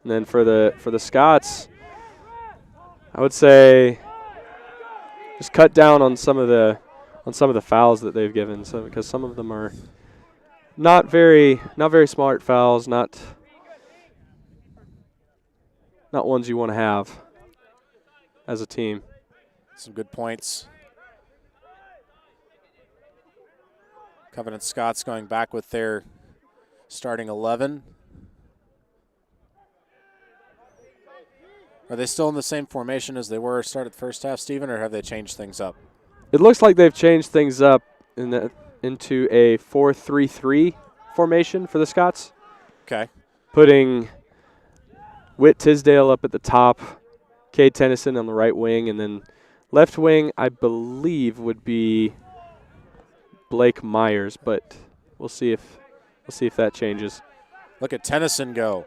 And then for the Scots, I would say just cut down on some of the fouls that they've given, so because some of them are not very smart fouls, not ones you want to have as a team. Some good points. Covenant Scots going back with their starting 11. Are they still in the same formation as they were start at the first half, Stephen, or have they changed things up? It looks like they've changed things up into a 4-3-3 formation for the Scots. Okay. Putting Whit Tisdale up at the top, Cade Tennyson on the right wing, and then left wing, I believe, would be Blake Myers, but we'll see if that changes. Look at Tennyson go.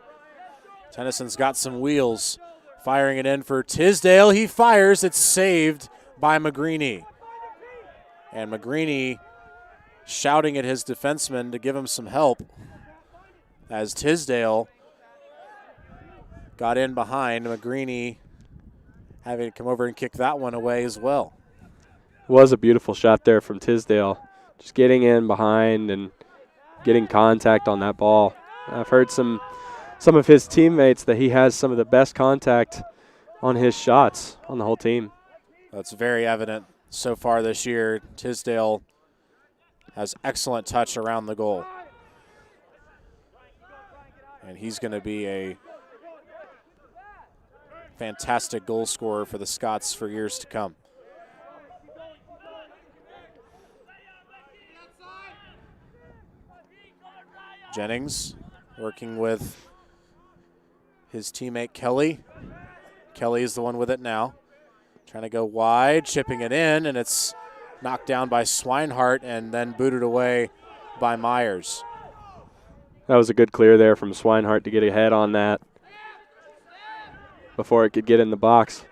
Tennyson's got some wheels. Firing it in for Tisdale. He fires. It's saved by McGreeny. And McGreeny shouting at his defenseman to give him some help as Tisdale got in behind. McGreeny having to come over and kick that one away as well. It was a beautiful shot there from Tisdale. Just getting in behind and getting contact on that ball. I've heard some of his teammates that he has some of the best contact on his shots on the whole team. That's very evident so far this year. Tisdale has excellent touch around the goal. And he's going to be a fantastic goal scorer for the Scots for years to come. Jennings working with his teammate Kelly. Kelly is the one with it now. Trying to go wide, chipping it in, and it's knocked down by Swinehart and then booted away by Myers. That was a good clear there from Swinehart to get ahead on that before it could get in the box.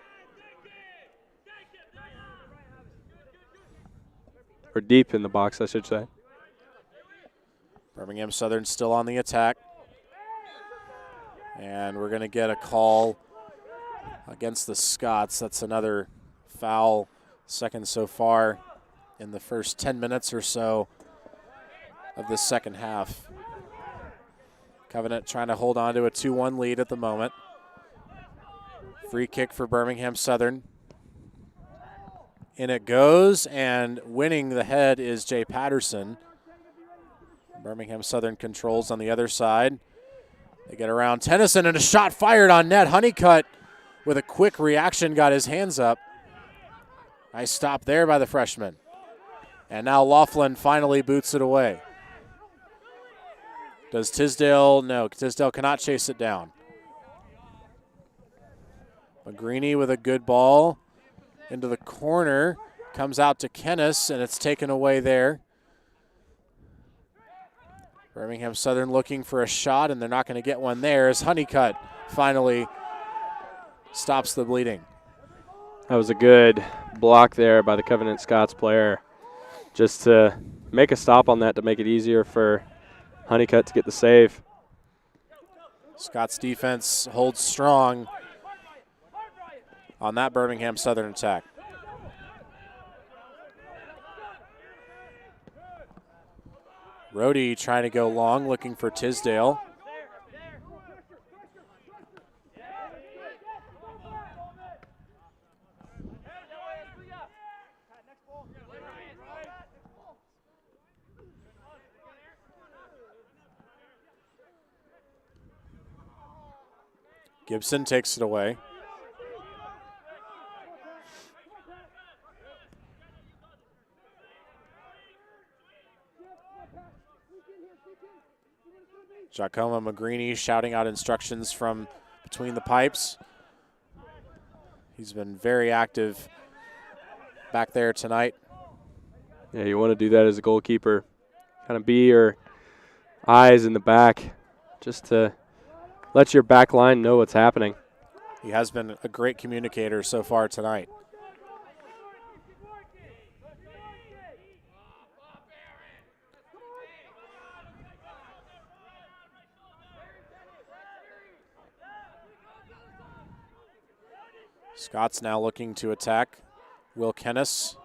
Or deep in the box, I should say. Birmingham Southern still on the attack. And we're going to get a call against the Scots. That's another foul, second so far in the first 10 minutes or so of the second half. Covenant trying to hold on to a 2-1 lead at the moment. Free kick for Birmingham Southern. In it goes, and winning the head is Jay Patterson. Birmingham Southern controls on the other side. They get around Tennyson, and a shot fired on net. Honeycutt, with a quick reaction, got his hands up. Nice stop there by the freshman. And now Laughlin finally boots it away. Does Tisdale? No, Tisdale cannot chase it down. McGreeny with a good ball into the corner. Comes out to Kennis, and it's taken away there. Birmingham Southern looking for a shot, and they're not going to get one there as Honeycutt finally stops the bleeding. That was a good block there by the Covenant Scots player, just to make a stop on that to make it easier for Honeycutt to get the save. Scots defense holds strong on that Birmingham Southern attack. Rhodey trying to go long, looking for Tisdale. Gibson takes it away. Giacomo Magrini shouting out instructions from between the pipes. He's been very active back there tonight. Yeah, you want to do that as a goalkeeper. Kind of be your eyes in the back just to let your back line know what's happening. He has been a great communicator so far tonight. Scott's now looking to attack. Will Kennis.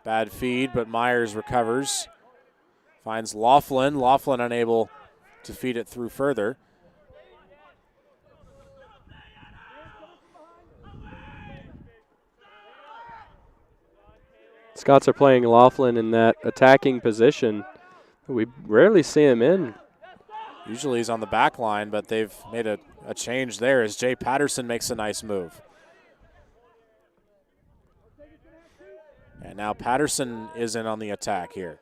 Bad feed, but Myers recovers. Finds Laughlin. Laughlin unable to feed it through further. Scots are playing Laughlin in that attacking position. We rarely see him in. Usually he's on the back line, but they've made a change there as Jay Patterson makes a nice move. And now Patterson is in on the attack here.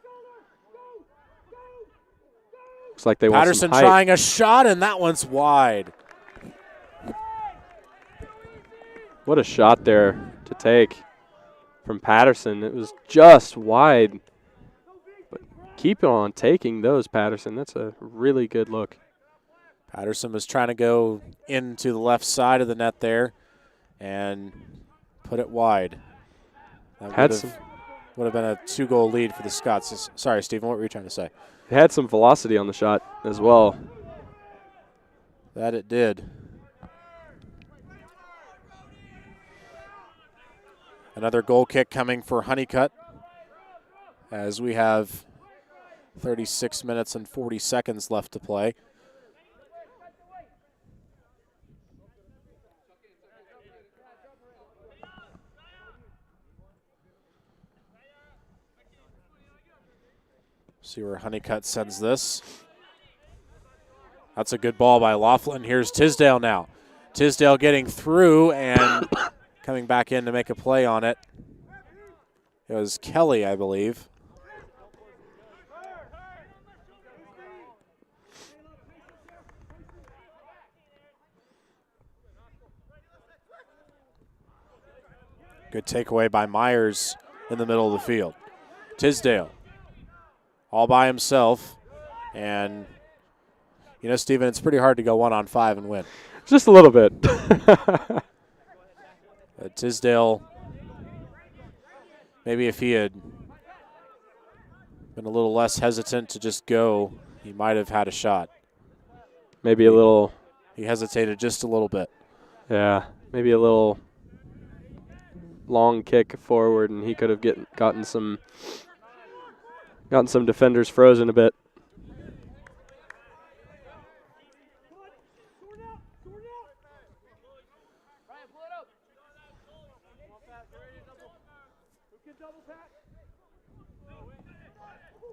Looks like they want Patterson some height. trying a shot, and that one's wide. What a shot there to take from Patterson. It was just wide. But keep on taking those, Patterson. That's a really good look. Patterson was trying to go into the left side of the net there and put it wide. That would have been a 2-goal lead for the Scots. Sorry, Stephen, what were you trying to say? It had some velocity on the shot as well. That it did. Another goal kick coming for Honeycutt as we have 36 minutes and 40 seconds left to play. See where Honeycutt sends this. That's a good ball by Laughlin. Here's Tisdale now. Tisdale getting through and coming back in to make a play on it. It was Kelly, I believe. Good takeaway by Myers in the middle of the field. Tisdale all by himself. And, you know, Steven, it's pretty hard to go 1-on-5 and win. Just a little bit. Tisdale, maybe if he had been a little less hesitant to just go, he might have had a shot. Maybe a little. He hesitated just a little bit. Yeah, maybe a little long kick forward, and he could have gotten some defenders frozen a bit.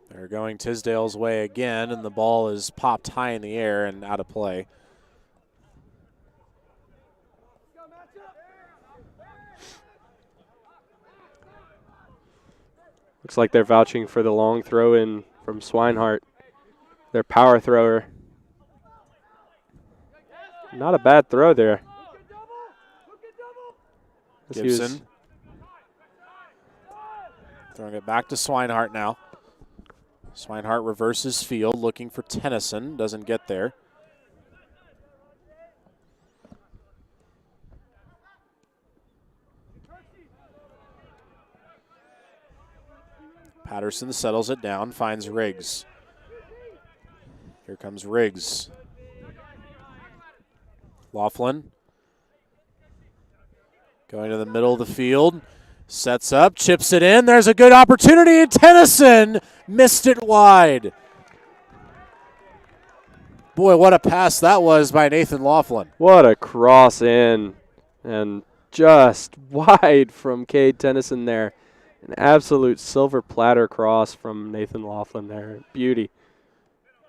They're going Tisdale's way again, and the ball is popped high in the air and out of play. Looks like they're vouching for the long throw in from Swinehart, their power thrower. Not a bad throw there. Gibson throwing it back to Swinehart now. Swinehart reverses field, looking for Tennyson. Doesn't get there. Patterson settles it down, finds Riggs. Here comes Riggs. Laughlin going to the middle of the field. Sets up, chips it in. There's a good opportunity, and Tennyson missed it wide. Boy, what a pass that was by Nathan Laughlin. What a cross in, and just wide from Cade Tennyson there. An absolute silver platter cross from Nathan Laughlin there. Beauty.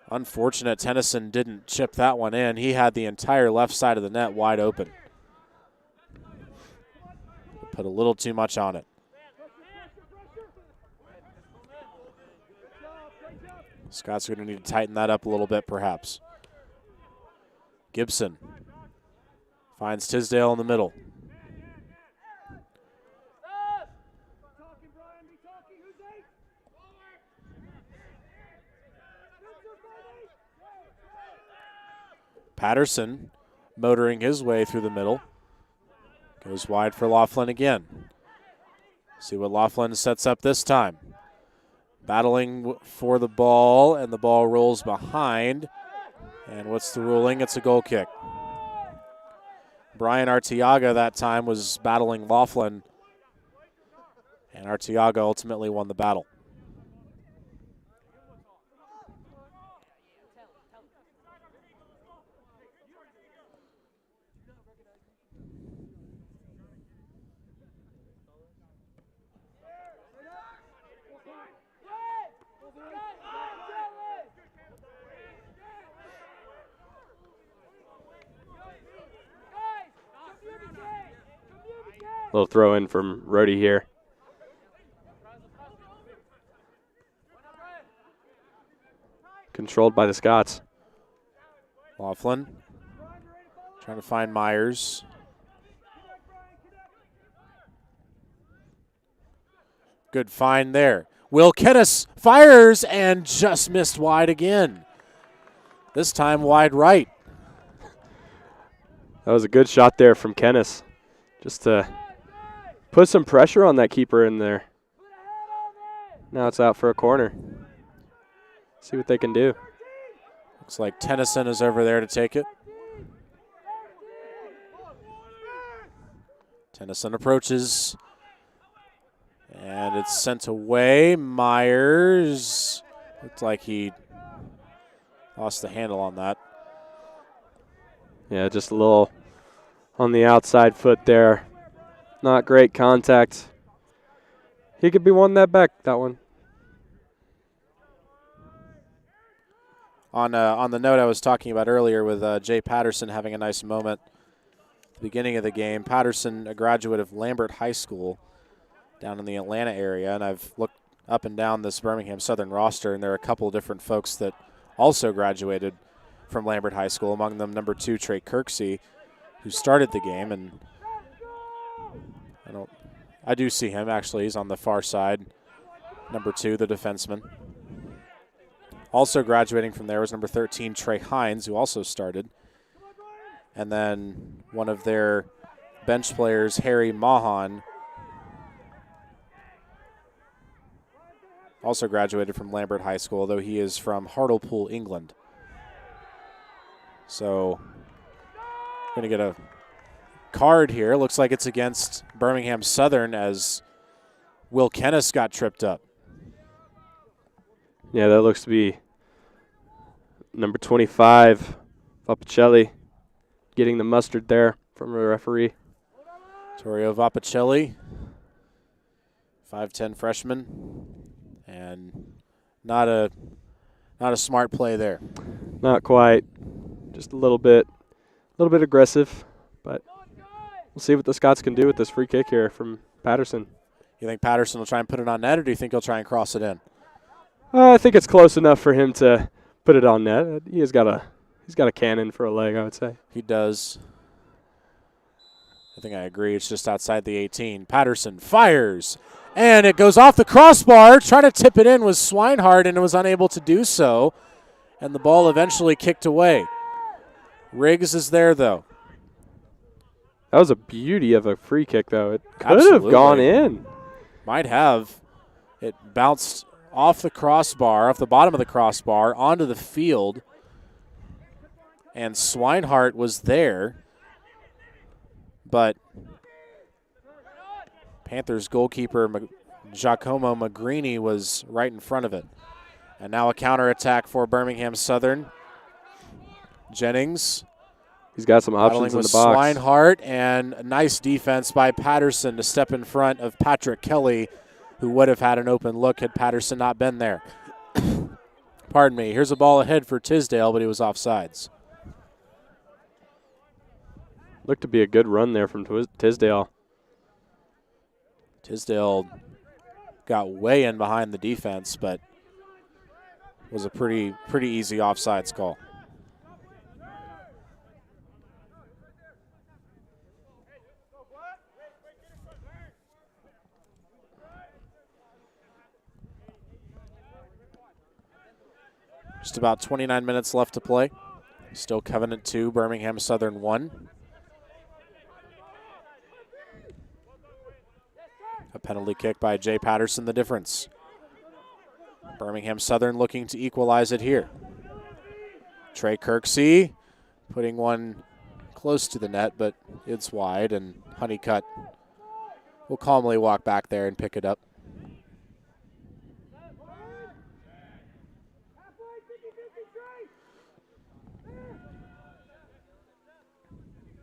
Unfortunate Tennyson didn't chip that one in. He had the entire left side of the net wide open. Put a little too much on it. Scott's going to need to tighten that up a little bit, perhaps. Gibson finds Tisdale in the middle. Patterson motoring his way through the middle. Goes wide for Laughlin again. See what Laughlin sets up this time. Battling for the ball, and the ball rolls behind. And what's the ruling? It's a goal kick. Brian Arteaga that time was battling Laughlin, and Arteaga ultimately won the battle. Little throw in from Rhodey here. Controlled by the Scots. Laughlin trying to find Myers. Good find there. Will Kennis fires and just missed wide again. This time wide right. That was a good shot there from Kennis. Just to put some pressure on that keeper in there. Now it's out for a corner. See what they can do. Looks like Tennyson is over there to take it. Tennyson approaches. And it's sent away. Myers looked like he lost the handle on that. Yeah, just a little on the outside foot there. Not great contact. He could be wanting that back, that one. On the note I was talking about earlier with Jay Patterson having a nice moment at the beginning of the game. Patterson, a graduate of Lambert High School down in the Atlanta area, and I've looked up and down this Birmingham Southern roster, and there are a couple of different folks that also graduated from Lambert High School, among them number 2 Trey Kirksey, who started the game, and I do see him actually. He's on the far side, number 2, the defenseman. Also graduating from there was number 13 Trey Hines, who also started, and then one of their bench players, Harry Mahan, also graduated from Lambert High School, though he is from Hartlepool, England. So, going to get a card here. Looks like it's against Birmingham Southern as Will Kennis got tripped up. Yeah, that looks to be number 25, Vapicelli, getting the mustard there from the referee. Torrio Vapicelli 5'10" freshman, and not a smart play there. Not quite. Just a little bit aggressive, but we'll see what the Scots can do with this free kick here from Patterson. You think Patterson will try and put it on net, or do you think he'll try and cross it in? I think it's close enough for him to put it on net. He's got a cannon for a leg, I would say. He does. I think I agree. It's just outside the 18. Patterson fires, and it goes off the crossbar. Trying to tip it in was Swinehart, and was unable to do so, and the ball eventually kicked away. Riggs is there, though. That was a beauty of a free kick, though. It could Absolutely. have gone in. Might have. It bounced off the crossbar, off the bottom of the crossbar, onto the field, and Swinehart was there, but Panthers goalkeeper Giacomo Magrini was right in front of it. And now a counterattack for Birmingham Southern. Jennings. He's got some options in the box. Swinehart, and a nice defense by Patterson to step in front of Patrick Kelly, who would have had an open look had Patterson not been there. Pardon me. Here's a ball ahead for Tisdale, but he was offsides. Looked to be a good run there from Tisdale. Tisdale got way in behind the defense, but was a pretty easy offsides call. Just about 29 minutes left to play. Still Covenant 2, Birmingham Southern 1. A penalty kick by Jay Patterson, the difference. Birmingham Southern looking to equalize it here. Trey Kirksey putting one close to the net, but it's wide, and Honeycutt will calmly walk back there and pick it up.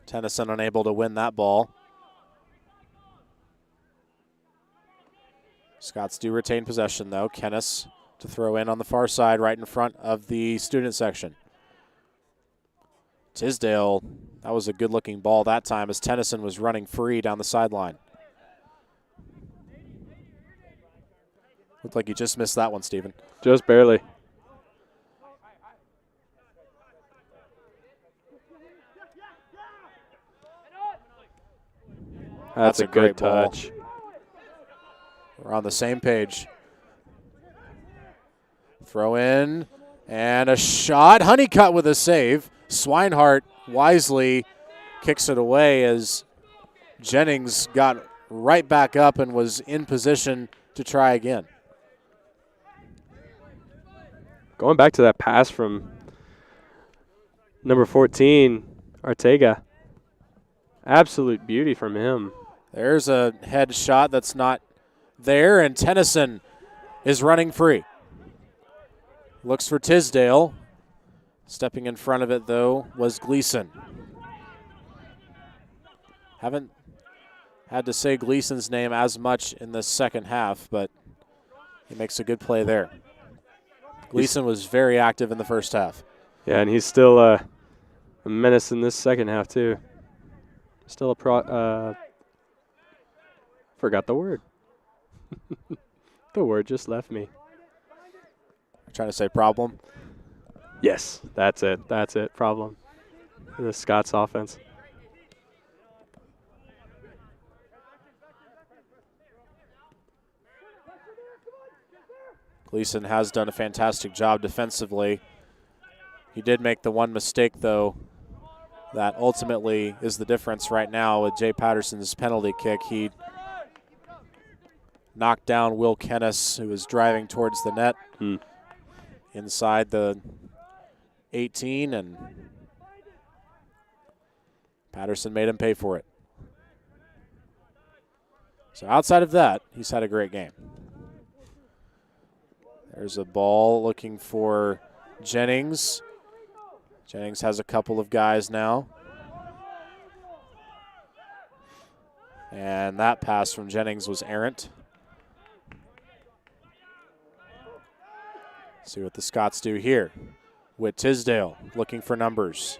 Tennyson unable to win that ball. Scots do retain possession, though. Kennis to throw in on the far side right in front of the student section. Tisdale, that was a good-looking ball that time as Tennyson was running free down the sideline. Looked like you just missed that one, Stephen. Just barely. That's a good touch. We're on the same page. Throw in and a shot. Honeycutt with a save. Swinehart wisely kicks it away as Jennings got right back up and was in position to try again. Going back to that pass from number 14, Ortega. Absolute beauty from him. There's a head shot that's not there, and Tennyson is running free. Looks for Tisdale. Stepping in front of it, though, was Gleason. Haven't had to say Gleason's name as much in the second half, but he makes a good play there. Gleason was very active in the first half. Yeah, and he's still a menace in this second half, too. Still forgot the word. The word just left me. Trying to say problem? Yes, that's it. That's it. Problem. The Scots offense. Gleason has done a fantastic job defensively. He did make the one mistake, though, that ultimately is the difference right now with Jay Patterson's penalty kick. He knocked down Will Kennis, who was driving towards the net inside the 18, and Patterson made him pay for it. So outside of that, he's had a great game. There's a ball looking for Jennings. Jennings has a couple of guys now. And that pass from Jennings was errant. See what the Scots do here. Whit Tisdale looking for numbers.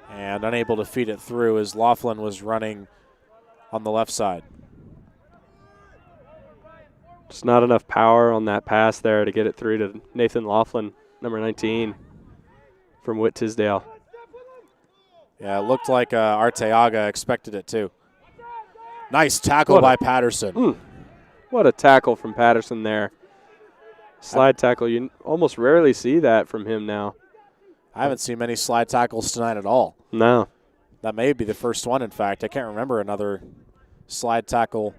And unable to feed it through as Laughlin was running on the left side. Just not enough power on that pass there to get it through to Nathan Laughlin, number 19, from Whit Tisdale. Yeah, it looked like Arteaga expected it too. Nice tackle by Patterson. What a tackle from Patterson there. Slide tackle. You almost rarely see that from him now. I haven't seen many slide tackles tonight at all. No. That may be the first one, in fact. I can't remember another slide tackle.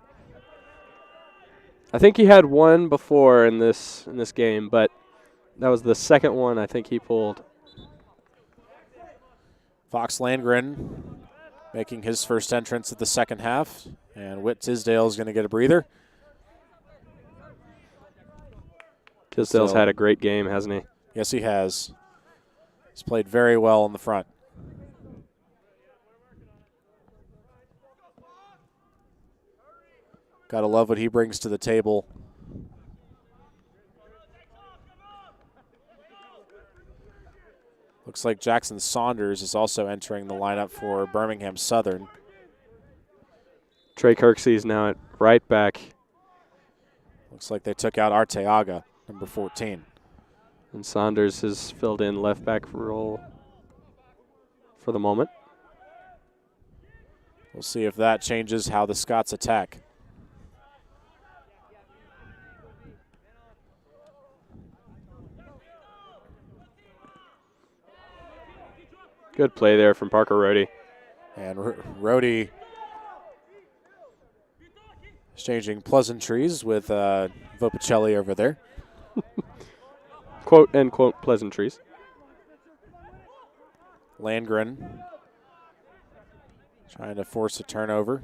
I think he had one before in this game, but that was the second one I think he pulled. Fox Landgren making his first entrance at the second half, and Whit Tisdale is going to get a breather. Tisdale's had a great game, hasn't he? Yes, he has. He's played very well in the front. Gotta love what he brings to the table. Looks like Jackson Saunders is also entering the lineup for Birmingham Southern. Trey Kirksey's now at right back. Looks like they took out Arteaga, number 14. And Saunders has filled in left back role for the moment. We'll see if that changes how the Scots attack. Good play there from Parker Rohde. And Rohde exchanging pleasantries with Vopicelli over there. Quote, end quote, pleasantries. Landgren trying to force a turnover.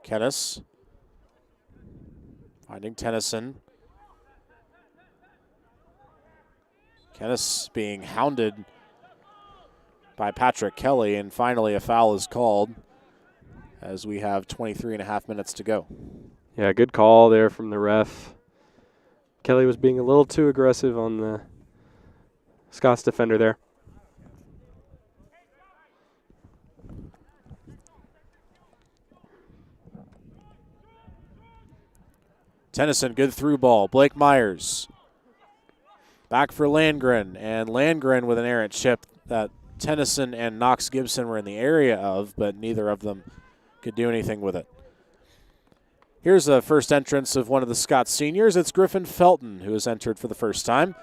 Kennis finding Tennyson. Kennis being hounded by Patrick Kelly, and finally a foul is called as we have 23.5 minutes to go. Yeah, good call there from the ref. Kelly was being a little too aggressive on the Scots defender there. Tennyson, good through ball. Blake Myers back for Landgren, and Landgren with an errant chip that Tennyson and Knox Gibson were in the area of, but neither of them could do anything with it. Here's a first entrance of one of the Scots seniors. It's Griffin Felton who has entered for the first time.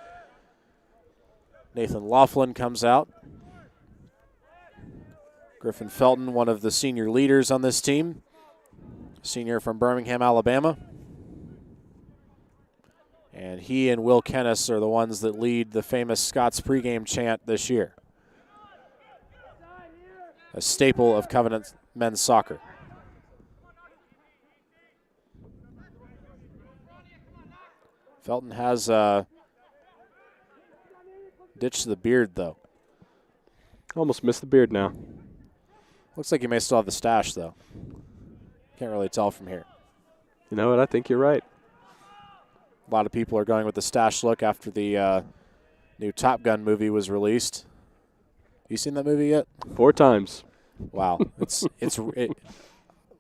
Nathan Laughlin comes out. Griffin Felton, one of the senior leaders on this team. Senior from Birmingham, Alabama. And he and Will Kennis are the ones that lead the famous Scots pregame chant this year. A staple of Covenant men's soccer. Felton has ditched the beard, though. Almost missed the beard now. Looks like he may still have the stash, though. Can't really tell from here. You know what? I think you're right. A lot of people are going with the stash look after the new Top Gun movie was released. You seen that movie yet? 4 times. Wow.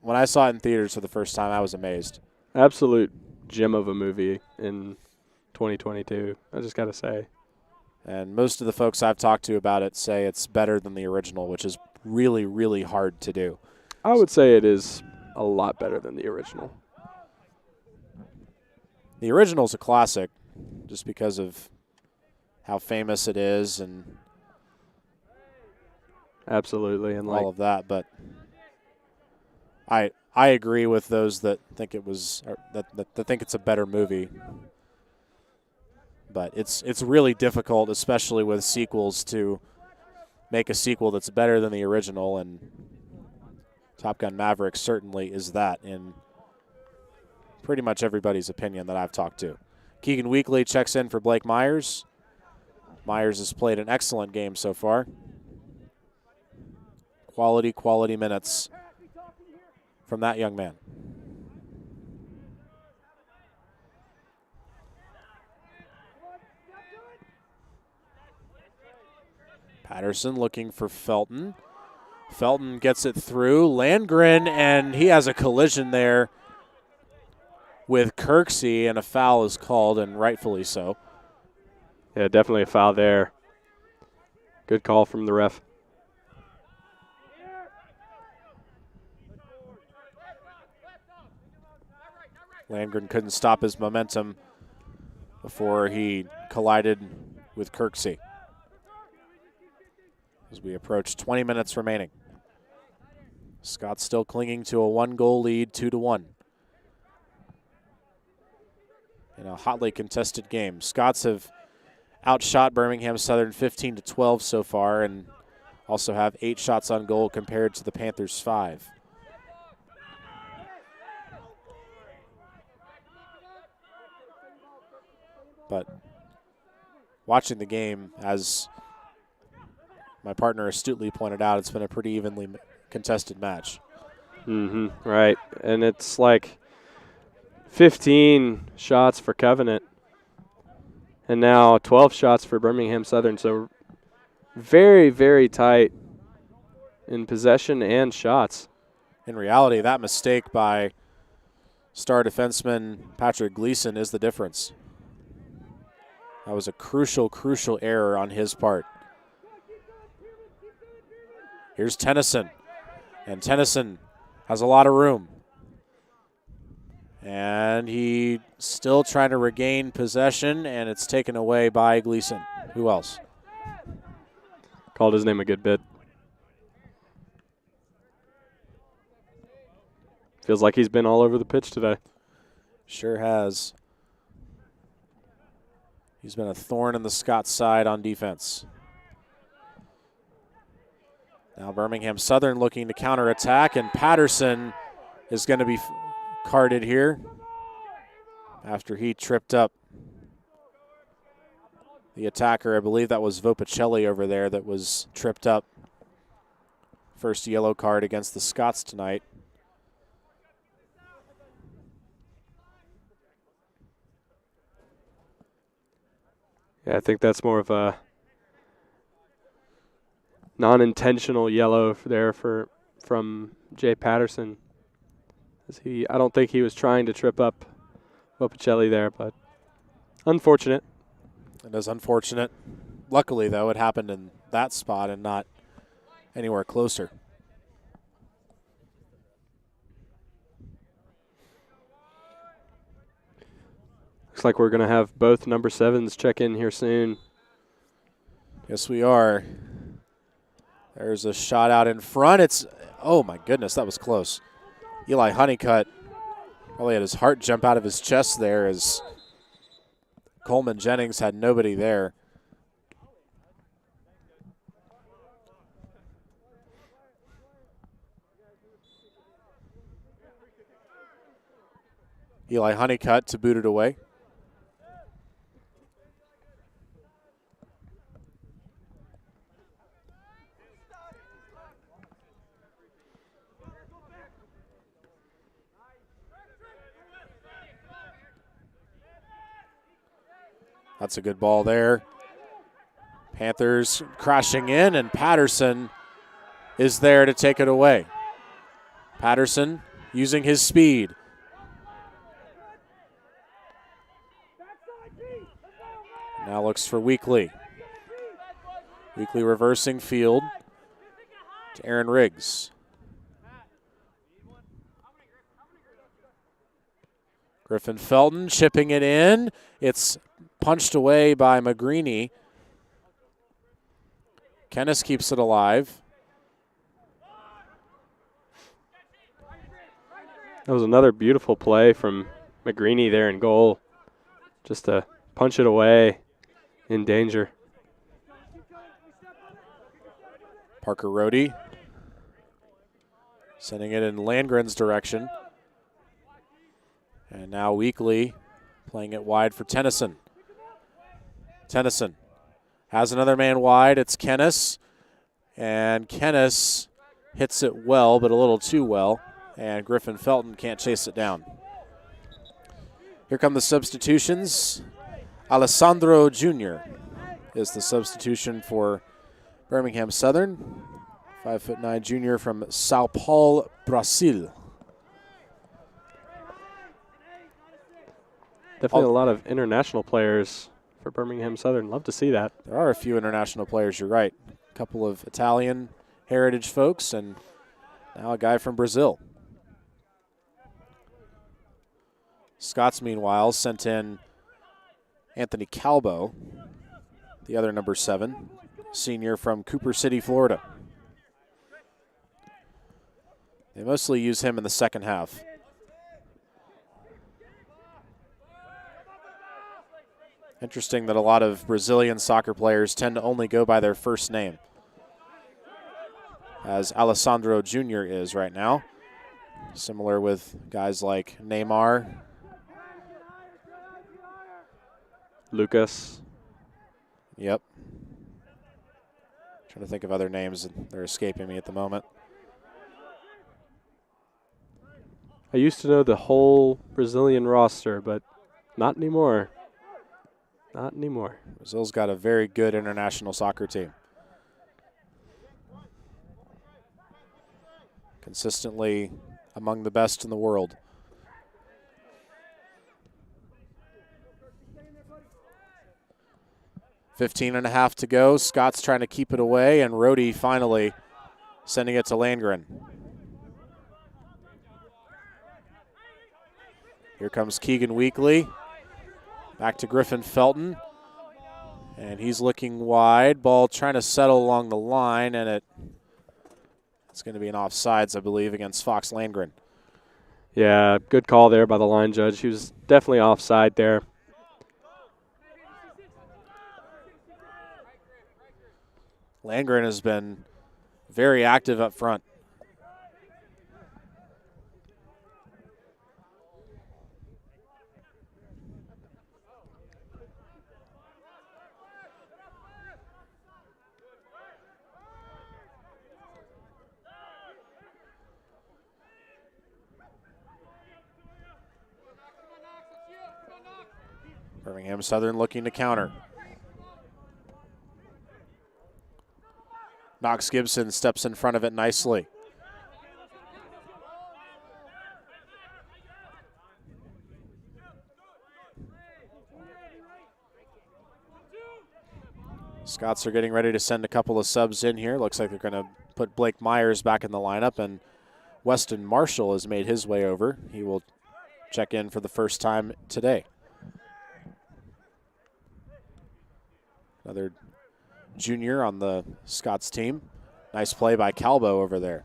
When I saw it in theaters for the first time, I was amazed. Absolute gem of a movie in 2022, I just got to say. And most of the folks I've talked to about it say it's better than the original, which is really, really hard to do. I would say it is a lot better than the original. The original's a classic just because of how famous it is and absolutely, and all of that, but I agree with those that think it was that think it's a better movie. But it's really difficult, especially with sequels, to make a sequel that's better than the original, and Top Gun Maverick certainly is that in pretty much everybody's opinion that I've talked to. Keegan Weekly checks in for Blake Myers. Myers has played an excellent game so far. Quality minutes from that young man. Patterson looking for Felton. Felton gets it through. Landgren, and he has a collision there with Kirksey, and a foul is called, and rightfully so. Yeah, definitely a foul there. Good call from the ref. Landgren couldn't stop his momentum before he collided with Kirksey. As we approach 20 minutes remaining. Scott still clinging to a 1-goal lead, 2-1. In a hotly contested game. Scots have outshot Birmingham Southern 15-12 so far, and also have 8 shots on goal compared to the Panthers' 5. But watching the game, as my partner astutely pointed out, it's been a pretty evenly contested match. Right, and it's like 15 shots for Covenant, and now 12 shots for Birmingham Southern. So very, very tight in possession and shots. In reality, that mistake by star defenseman Patrick Gleason is the difference. That was a crucial error on his part. Here's Tennyson, and Tennyson has a lot of room. And he still trying to regain possession, and it's taken away by Gleason. Who else? Called his name a good bit. Feels like he's been all over the pitch today. Sure has. He's been a thorn in the Scots side on defense. Now Birmingham Southern looking to counterattack, and Patterson is going to be carded here after he tripped up the attacker. I believe that was Vopicelli over there that was tripped up. First yellow card against the Scots tonight. Yeah, I think that's more of a non-intentional yellow there from Jay Patterson. I don't think he was trying to trip up Vopicelli there, but unfortunate. It is unfortunate. Luckily, though, it happened in that spot and not anywhere closer. Looks like we're going to have both number 7s check in here soon. Yes, we are. There's a shot out in front. Oh my goodness, that was close. Eli Honeycutt probably had his heart jump out of his chest there as Coleman Jennings had nobody there. Eli Honeycutt to boot it away. That's a good ball there. Panthers crashing in, and Patterson is there to take it away. Patterson using his speed. Now looks for Weekly. Weekly reversing field to Aaron Riggs. Griffin Felton chipping it in. It's punched away by Magrini. Kennis keeps it alive. That was another beautiful play from Magrini there in goal. Just to punch it away in danger. Parker Rohde sending it in Landgren's direction. And now Weekly playing it wide for Tennyson. Tennyson has another man wide. It's Kennis. And Kennis hits it well, but a little too well, and Griffin Felton can't chase it down. Here come the substitutions. Alessandro Jr. is the substitution for Birmingham Southern. 5'9" junior from Sao Paulo, Brazil. Definitely a lot of international players for Birmingham Southern. Love to see that. There are a few international players, you're right. A couple of Italian heritage folks, and now a guy from Brazil. Scots, meanwhile, sent in Anthony Calbo, the other number 7, senior from Cooper City, Florida. They mostly use him in the second half. Interesting that a lot of Brazilian soccer players tend to only go by their first name, as Alessandro Jr. is right now. Similar with guys like Neymar, Lucas. Yep. Trying to think of other names, and they're escaping me at the moment. I used to know the whole Brazilian roster, but not anymore. Not anymore. Brazil's got a very good international soccer team. Consistently among the best in the world. .15.5 to go. Scott's trying to keep it away, and Rhodey finally sending it to Landgren. Here comes Keegan Weekly. Back to Griffin Felton. And he's looking wide. Ball trying to settle along the line, and it's going to be an offsides, I believe, against Fox Landgren. Yeah, good call there by the line judge. He was definitely offside there. Landgren has been very active up front. Birmingham Southern looking to counter. Knox Gibson steps in front of it nicely. Scots are getting ready to send a couple of subs in here. Looks like they're going to put Blake Myers back in the lineup, and Weston Marshall has made his way over. He will check in for the first time today. Another junior on the Scots team. Nice play by Calbo over there.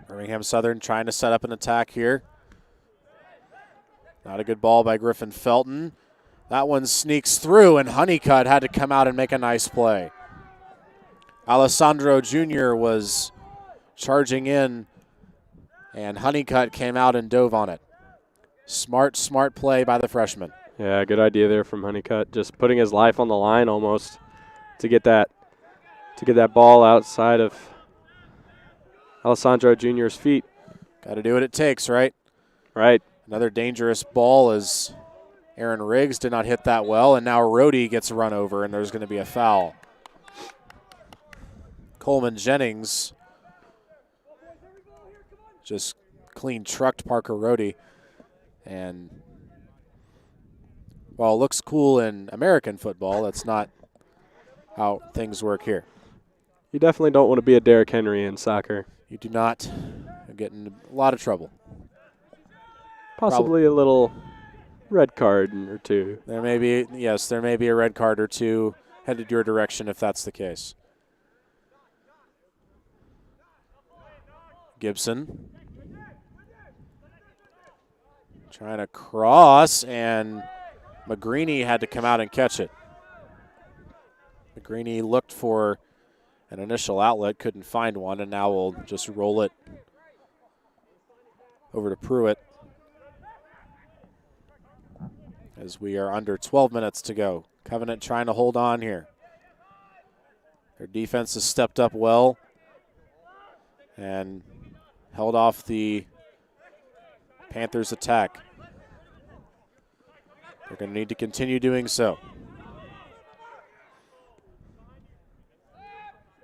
Birmingham Southern trying to set up an attack here. Not a good ball by Griffin Felton. That one sneaks through, and Honeycutt had to come out and make a nice play. Alessandro Jr. was charging in, and Honeycutt came out and dove on it. Smart play by the freshman. Yeah, good idea there from Honeycutt. Just putting his life on the line almost to get that ball outside of Alessandro Jr.'s feet. Got to do what it takes, right? Right. Another dangerous ball as Aaron Riggs did not hit that well, and now Rhodey gets run over, and there's going to be a foul. Coleman Jennings just clean trucked Parker Rhodey. And while it looks cool in American football, that's not how things work here. You definitely don't want to be a Derrick Henry in soccer. You do not. You'll get in a lot of trouble. Possibly a little red card or two. There may be, yes, there may be a red card or two headed your direction if that's the case. Gibson trying to cross, and McGreeny had to come out and catch it. McGreeny looked for an initial outlet, couldn't find one, and now we'll just roll it over to Pruitt as we are under 12 minutes to go. Covenant trying to hold on here. Their defense has stepped up well and held off the Panthers' attack. They're going to need to continue doing so.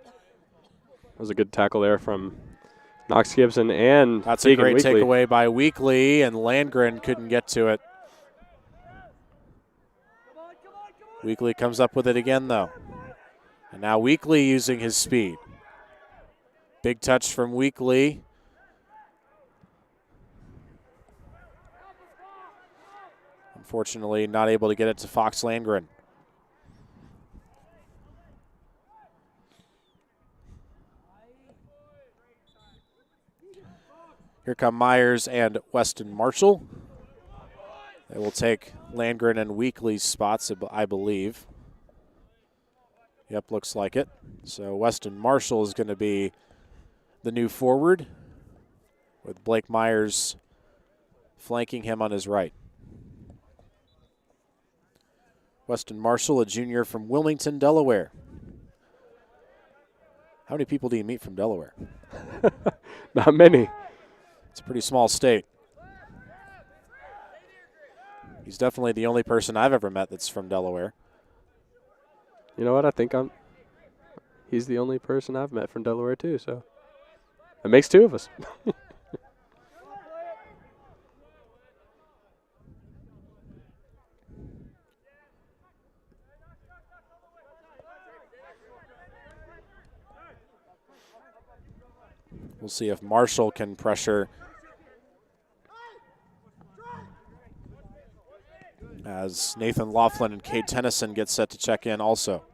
That was a good tackle there from Knox Gibson and that's Tegan a great Weekly. takeaway by Weekly, and Landgren couldn't get to it. Weekly comes up with it again, though. And now Weekly using his speed. Big touch from Weekly. Unfortunately, not able to get it to Fox Landgren. Here come Myers and Weston Marshall. They will take Landgren and Weekly's spots, I believe. Yep, looks like it. So Weston Marshall is going to be the new forward, with Blake Myers flanking him on his right. Weston Marshall, a junior from Wilmington, Delaware. How many people do you meet from Delaware? Not many. It's a pretty small state. He's definitely the only person I've ever met that's from Delaware. You know what? I think he's the only person I've met from Delaware too, so that makes two of us. We'll see if Marshall can pressure as Nathan Laughlin and Cade Tennyson get set to check in also.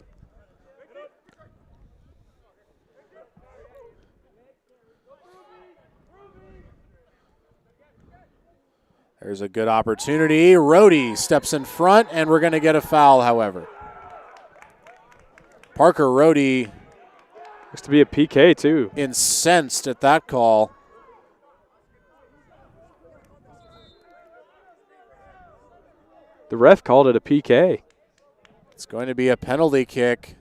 There's a good opportunity. Rohde steps in front, and we're going to get a foul, however. Parker Rohde looks to be a PK too. Incensed at that call. The ref called it a PK. It's going to be a penalty kick,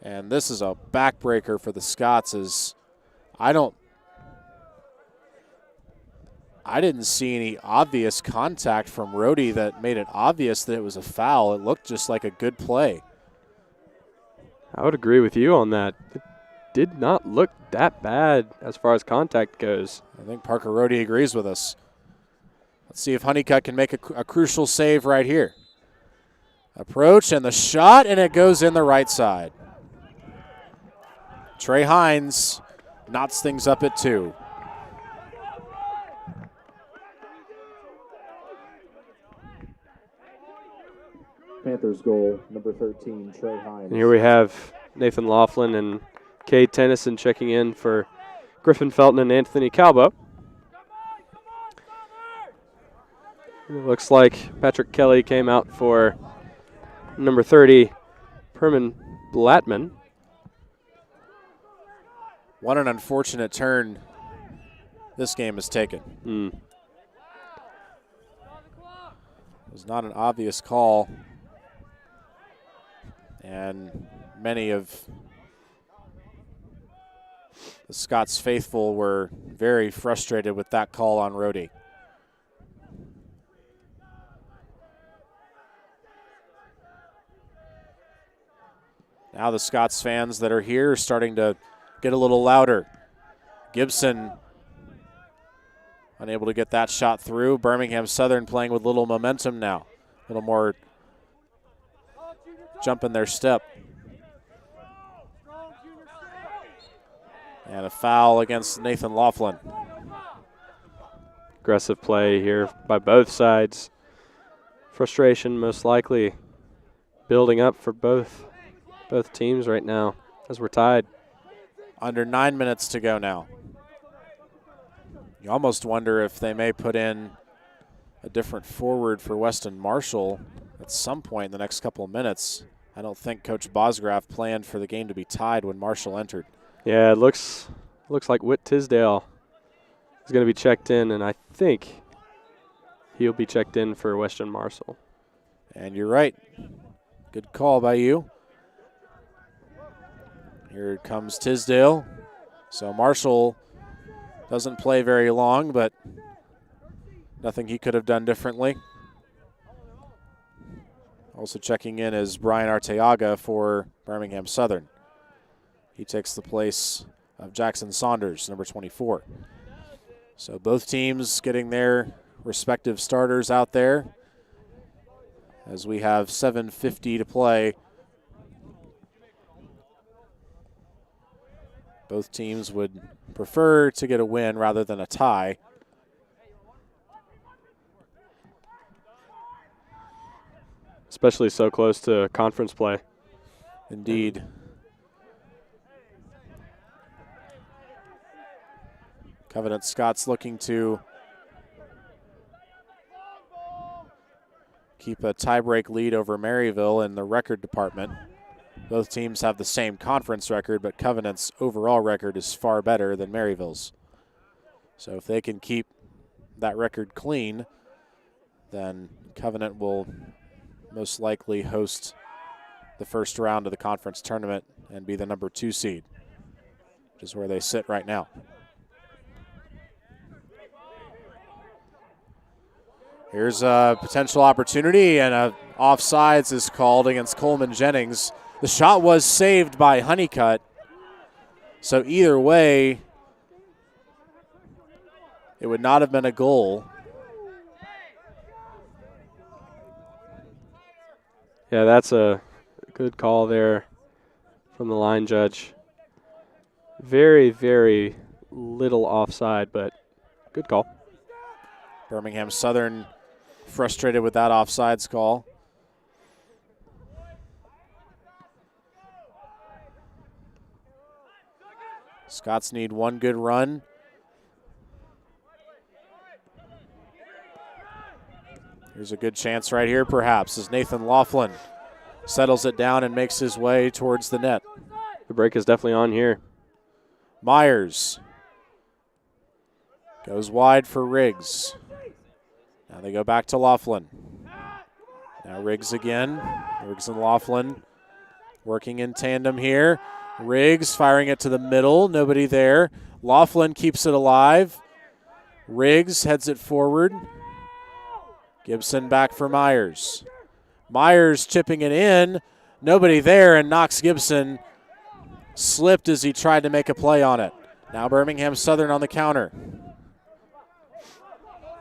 and this is a backbreaker for the Scots. As I didn't see any obvious contact from Rohde that made it obvious that it was a foul. It looked just like a good play. I would agree with you on that. It did not look that bad as far as contact goes. I think Parker Rohde agrees with us. Let's see if Honeycutt can make a crucial save right here. Approach and the shot, and it goes in the right side. Trey Hines knots things up at 2. Panthers goal, number 13, Trey Hines. And here we have Nathan Laughlin and Cade Tennyson checking in for Griffin Felton and Anthony Calbo. It looks like Patrick Kelly came out for number 30, Perman Blattman. What an unfortunate turn this game has taken. It was not an obvious call, and many of the Scots faithful were very frustrated with that call on Rohde. Now the Scots fans that are here are starting to get a little louder. Gibson unable to get that shot through. Birmingham Southern playing with little momentum now. A little more jump in their step. And a foul against Nathan Laughlin. Aggressive play here by both sides. Frustration most likely building up for both teams right now as we're tied. Under 9 minutes to go now. You almost wonder if they may put in a different forward for Weston Marshall, at some point in the next couple of minutes. I don't think Coach Bosgraf planned for the game to be tied when Marshall entered. Yeah, it looks like Whit Tisdale is going to be checked in, and I think he'll be checked in for Western Marshall. And you're right. Good call by you. Here comes Tisdale. So Marshall doesn't play very long, but nothing he could have done differently. Also checking in is Brian Arteaga for Birmingham Southern. He takes the place of Jackson Saunders, number 24. So both teams getting their respective starters out there as we have 7:50 to play. Both teams would prefer to get a win rather than a tie. Especially so close to conference play. Indeed. Covenant Scott's looking to keep a tiebreak lead over Maryville in the record department. Both teams have the same conference record, but Covenant's overall record is far better than Maryville's. So if they can keep that record clean, then Covenant will most likely host the first round of the conference tournament and be the number 2 seed, which is where they sit right now. Here's a potential opportunity, and a offsides is called against Coleman Jennings. The shot was saved by Honeycutt, so either way, it would not have been a goal. Yeah, that's a good call there from the line judge. Very, very little offside, but good call. Birmingham Southern frustrated with that offsides call. Scots need one good run. Here's a good chance right here, perhaps, as Nathan Laughlin settles it down and makes his way towards the net. The break is definitely on here. Myers goes wide for Riggs. Now they go back to Laughlin. Now Riggs again. Riggs and Laughlin working in tandem here. Riggs firing it to the middle. Nobody there. Laughlin keeps it alive. Riggs heads it forward. Gibson back for Myers. Myers chipping it in. Nobody there, and Knox Gibson slipped as he tried to make a play on it. Now Birmingham Southern on the counter.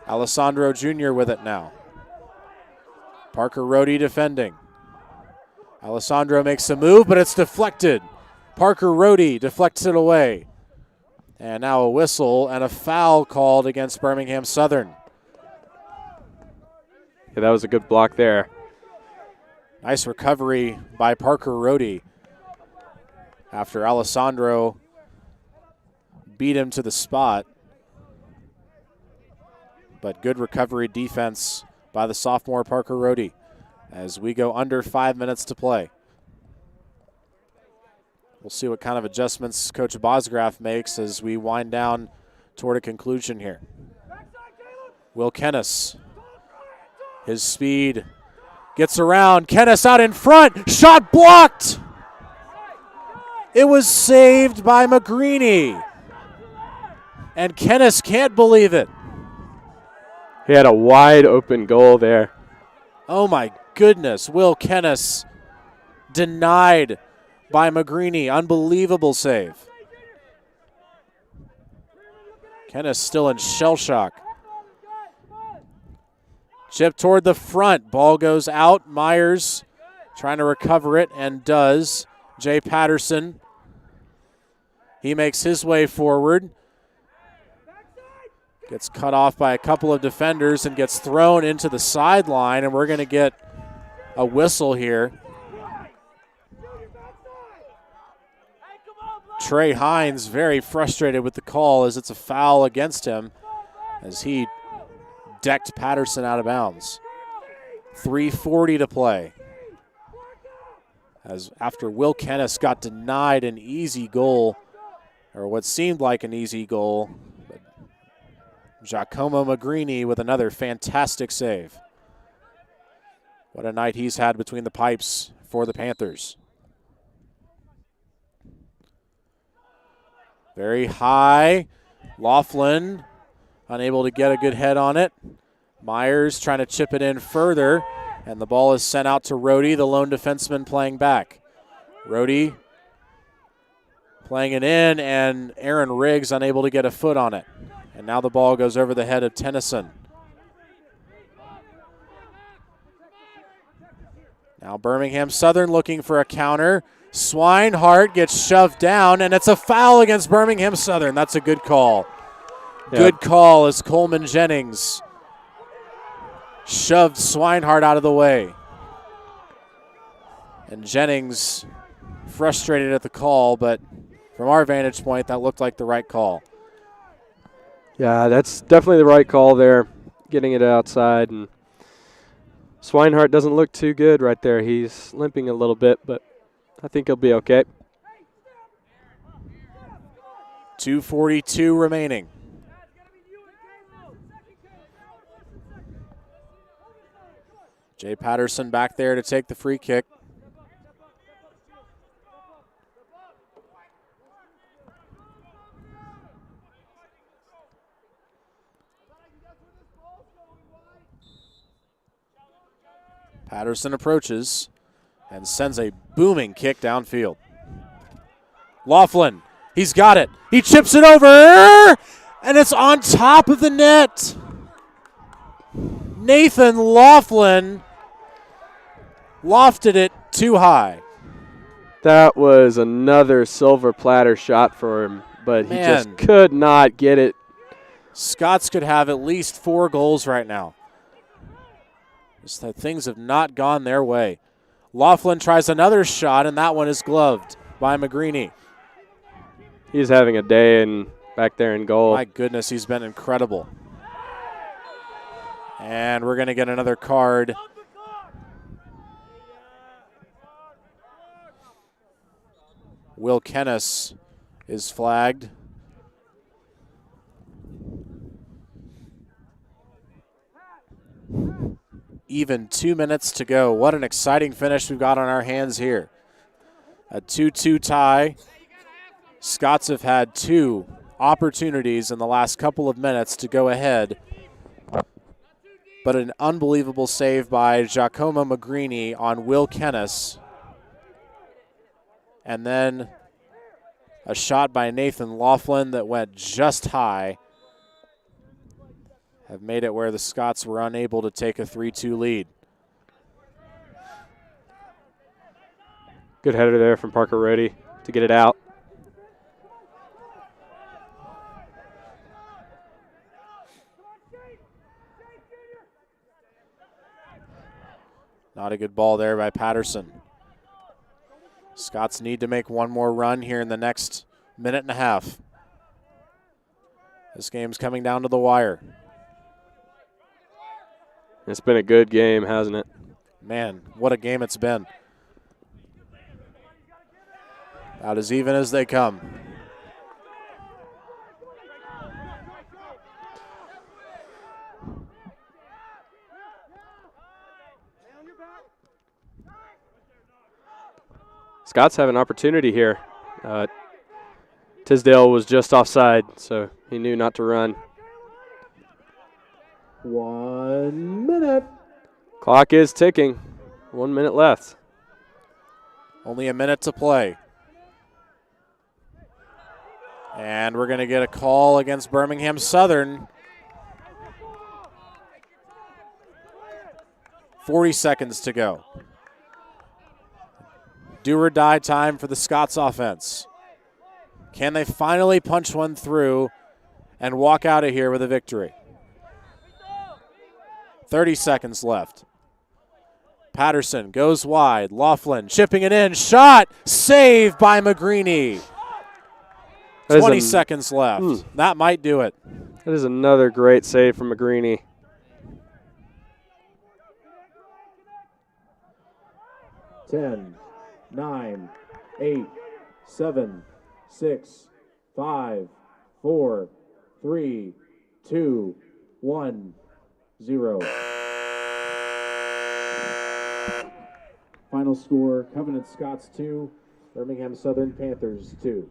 Alessandro Jr. with it now. Parker Rohde defending. Alessandro makes a move, but it's deflected. Parker Rohde deflects it away. And now a whistle and a foul called against Birmingham Southern. Yeah, that was a good block there. Nice recovery by Parker Rohde after Alessandro beat him to the spot. But good recovery defense by the sophomore Parker Rohde as we go under 5 minutes to play. We'll see what kind of adjustments Coach Bosgraf makes as we wind down toward a conclusion here. Will Kennis, his speed gets around. Kennis out in front. Shot blocked. It was saved by McGreeny. And Kennis can't believe it. He had a wide open goal there. Oh my goodness. Will Kennis denied by McGreeny. Unbelievable save. Kennis still in shell shock. Chip toward the front. Ball goes out. Myers trying to recover it and does. Jay Patterson. He makes his way forward. Gets cut off by a couple of defenders and gets thrown into the sideline, and we're going to get a whistle here. Trey Hines very frustrated with the call as it's a foul against him as he decked Patterson out of bounds. 3:40 to play. As after Will Kennis got denied an easy goal, or what seemed like an easy goal, but Giacomo Magrini with another fantastic save. What a night he's had between the pipes for the Panthers. Very high. Laughlin unable to get a good head on it. Myers trying to chip it in further, and the ball is sent out to Rohde, the lone defenseman playing back. Rohde playing it in, and Aaron Riggs unable to get a foot on it. And now the ball goes over the head of Tennyson. Now Birmingham Southern looking for a counter. Swinehart gets shoved down, and it's a foul against Birmingham Southern. That's a good call. Yep. Good call as Coleman Jennings shoved Swinehart out of the way. And Jennings frustrated at the call, but from our vantage point, that looked like the right call. Yeah, that's definitely the right call there, getting it outside. And Swinehart doesn't look too good right there. He's limping a little bit, but I think he'll be okay. 2:42 remaining. Jay Patterson back there to take the free kick. Patterson approaches and sends a booming kick downfield. Laughlin, he's got it. He chips it over, and it's on top of the net. Nathan Laughlin lofted it too high. That was another silver platter shot for him, but he just could not get it. Scots could have at least 4 goals right now. Just that things have not gone their way. Laughlin tries another shot, and that one is gloved by Magrini. He's having a day back there in goal. My goodness, he's been incredible. And we're going to get another card. Will Kennis is flagged. Even 2 minutes to go. What an exciting finish we've got on our hands here. A 2-2 tie. Scots have had 2 opportunities in the last couple of minutes to go ahead. But an unbelievable save by Giacomo Magrini on Will Kennis. And then a shot by Nathan Laughlin that went just high. Have made it where the Scots were unable to take a 3-2 lead. Good header there from Parker Rohde to get it out. Not a good ball there by Patterson. Scots need to make one more run here in the next minute and a half. This game's coming down to the wire. It's been a good game, hasn't it? Man, what a game it's been. About as even as they come. Scots have an opportunity here. Tisdale was just offside, so he knew not to run. 1 minute. Clock is ticking. 1 minute left. Only a minute to play. And we're going to get a call against Birmingham Southern. 40 seconds to go. Do or die time for the Scots offense. Can they finally punch one through and walk out of here with a victory? 30 seconds left. Patterson goes wide. Laughlin chipping it in. Shot. Saved by Magrini. 20 seconds left. That might do it. That is another great save from Magrini. 10, 9, 8, 7, 6, 5, 4, 3, 2, 1, 0. Final score, Covenant Scots 2, Birmingham Southern Panthers 2.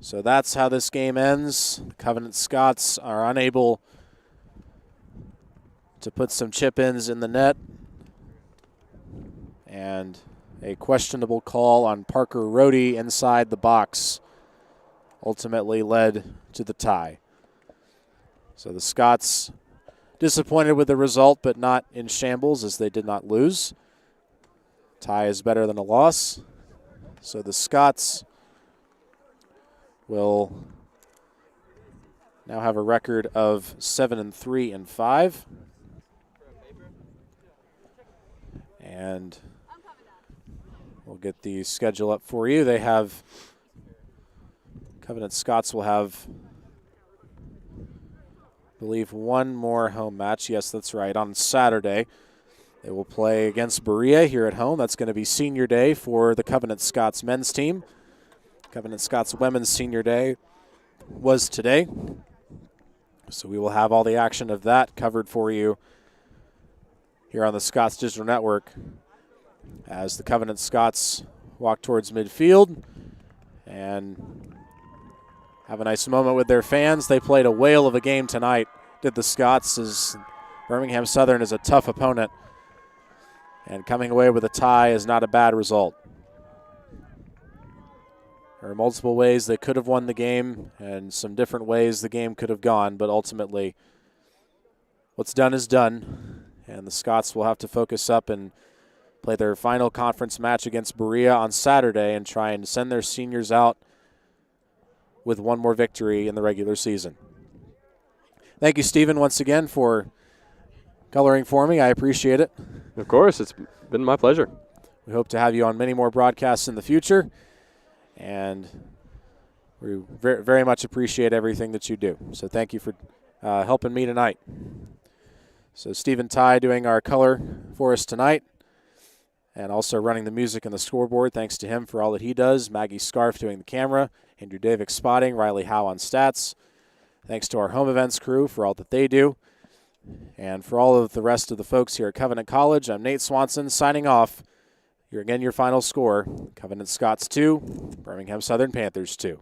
So that's how this game ends. Covenant Scots are unable to put some chip-ins in the net. And a questionable call on Parker Rohde inside the box ultimately led to the tie. So the Scots disappointed with the result, but not in shambles as they did not lose. Tie is better than a loss. So the Scots will now have a record of 7-3 and 5. And we'll get the schedule up for you. They have, Covenant Scots will have, I believe, one more home match. Yes, that's right, on Saturday. They will play against Berea here at home. That's going to be senior day for the Covenant Scots men's team. Covenant Scots women's senior day was today. So we will have all the action of that covered for you here on the Scots Digital Network as the Covenant Scots walk towards midfield and have a nice moment with their fans. They played a whale of a game tonight, did the Scots, as Birmingham Southern is a tough opponent. And coming away with a tie is not a bad result. There are multiple ways they could have won the game and some different ways the game could have gone, but ultimately what's done is done, and the Scots will have to focus up and play their final conference match against Berea on Saturday and try and send their seniors out with one more victory in the regular season. Thank you, Stephen, once again for coloring for me. I appreciate it. Of course, it's been my pleasure. We hope to have you on many more broadcasts in the future. And we very much appreciate everything that you do. So thank you for helping me tonight. So Stephen Ty doing our color for us tonight and also running the music and the scoreboard. Thanks to him for all that he does. Maggie Scarf doing the camera. Andrew Davick spotting. Riley Howe on stats. Thanks to our home events crew for all that they do. And for all of the rest of the folks here at Covenant College, I'm Nate Swanson signing off. Here again, your final score, Covenant Scots 2, Birmingham Southern Panthers 2.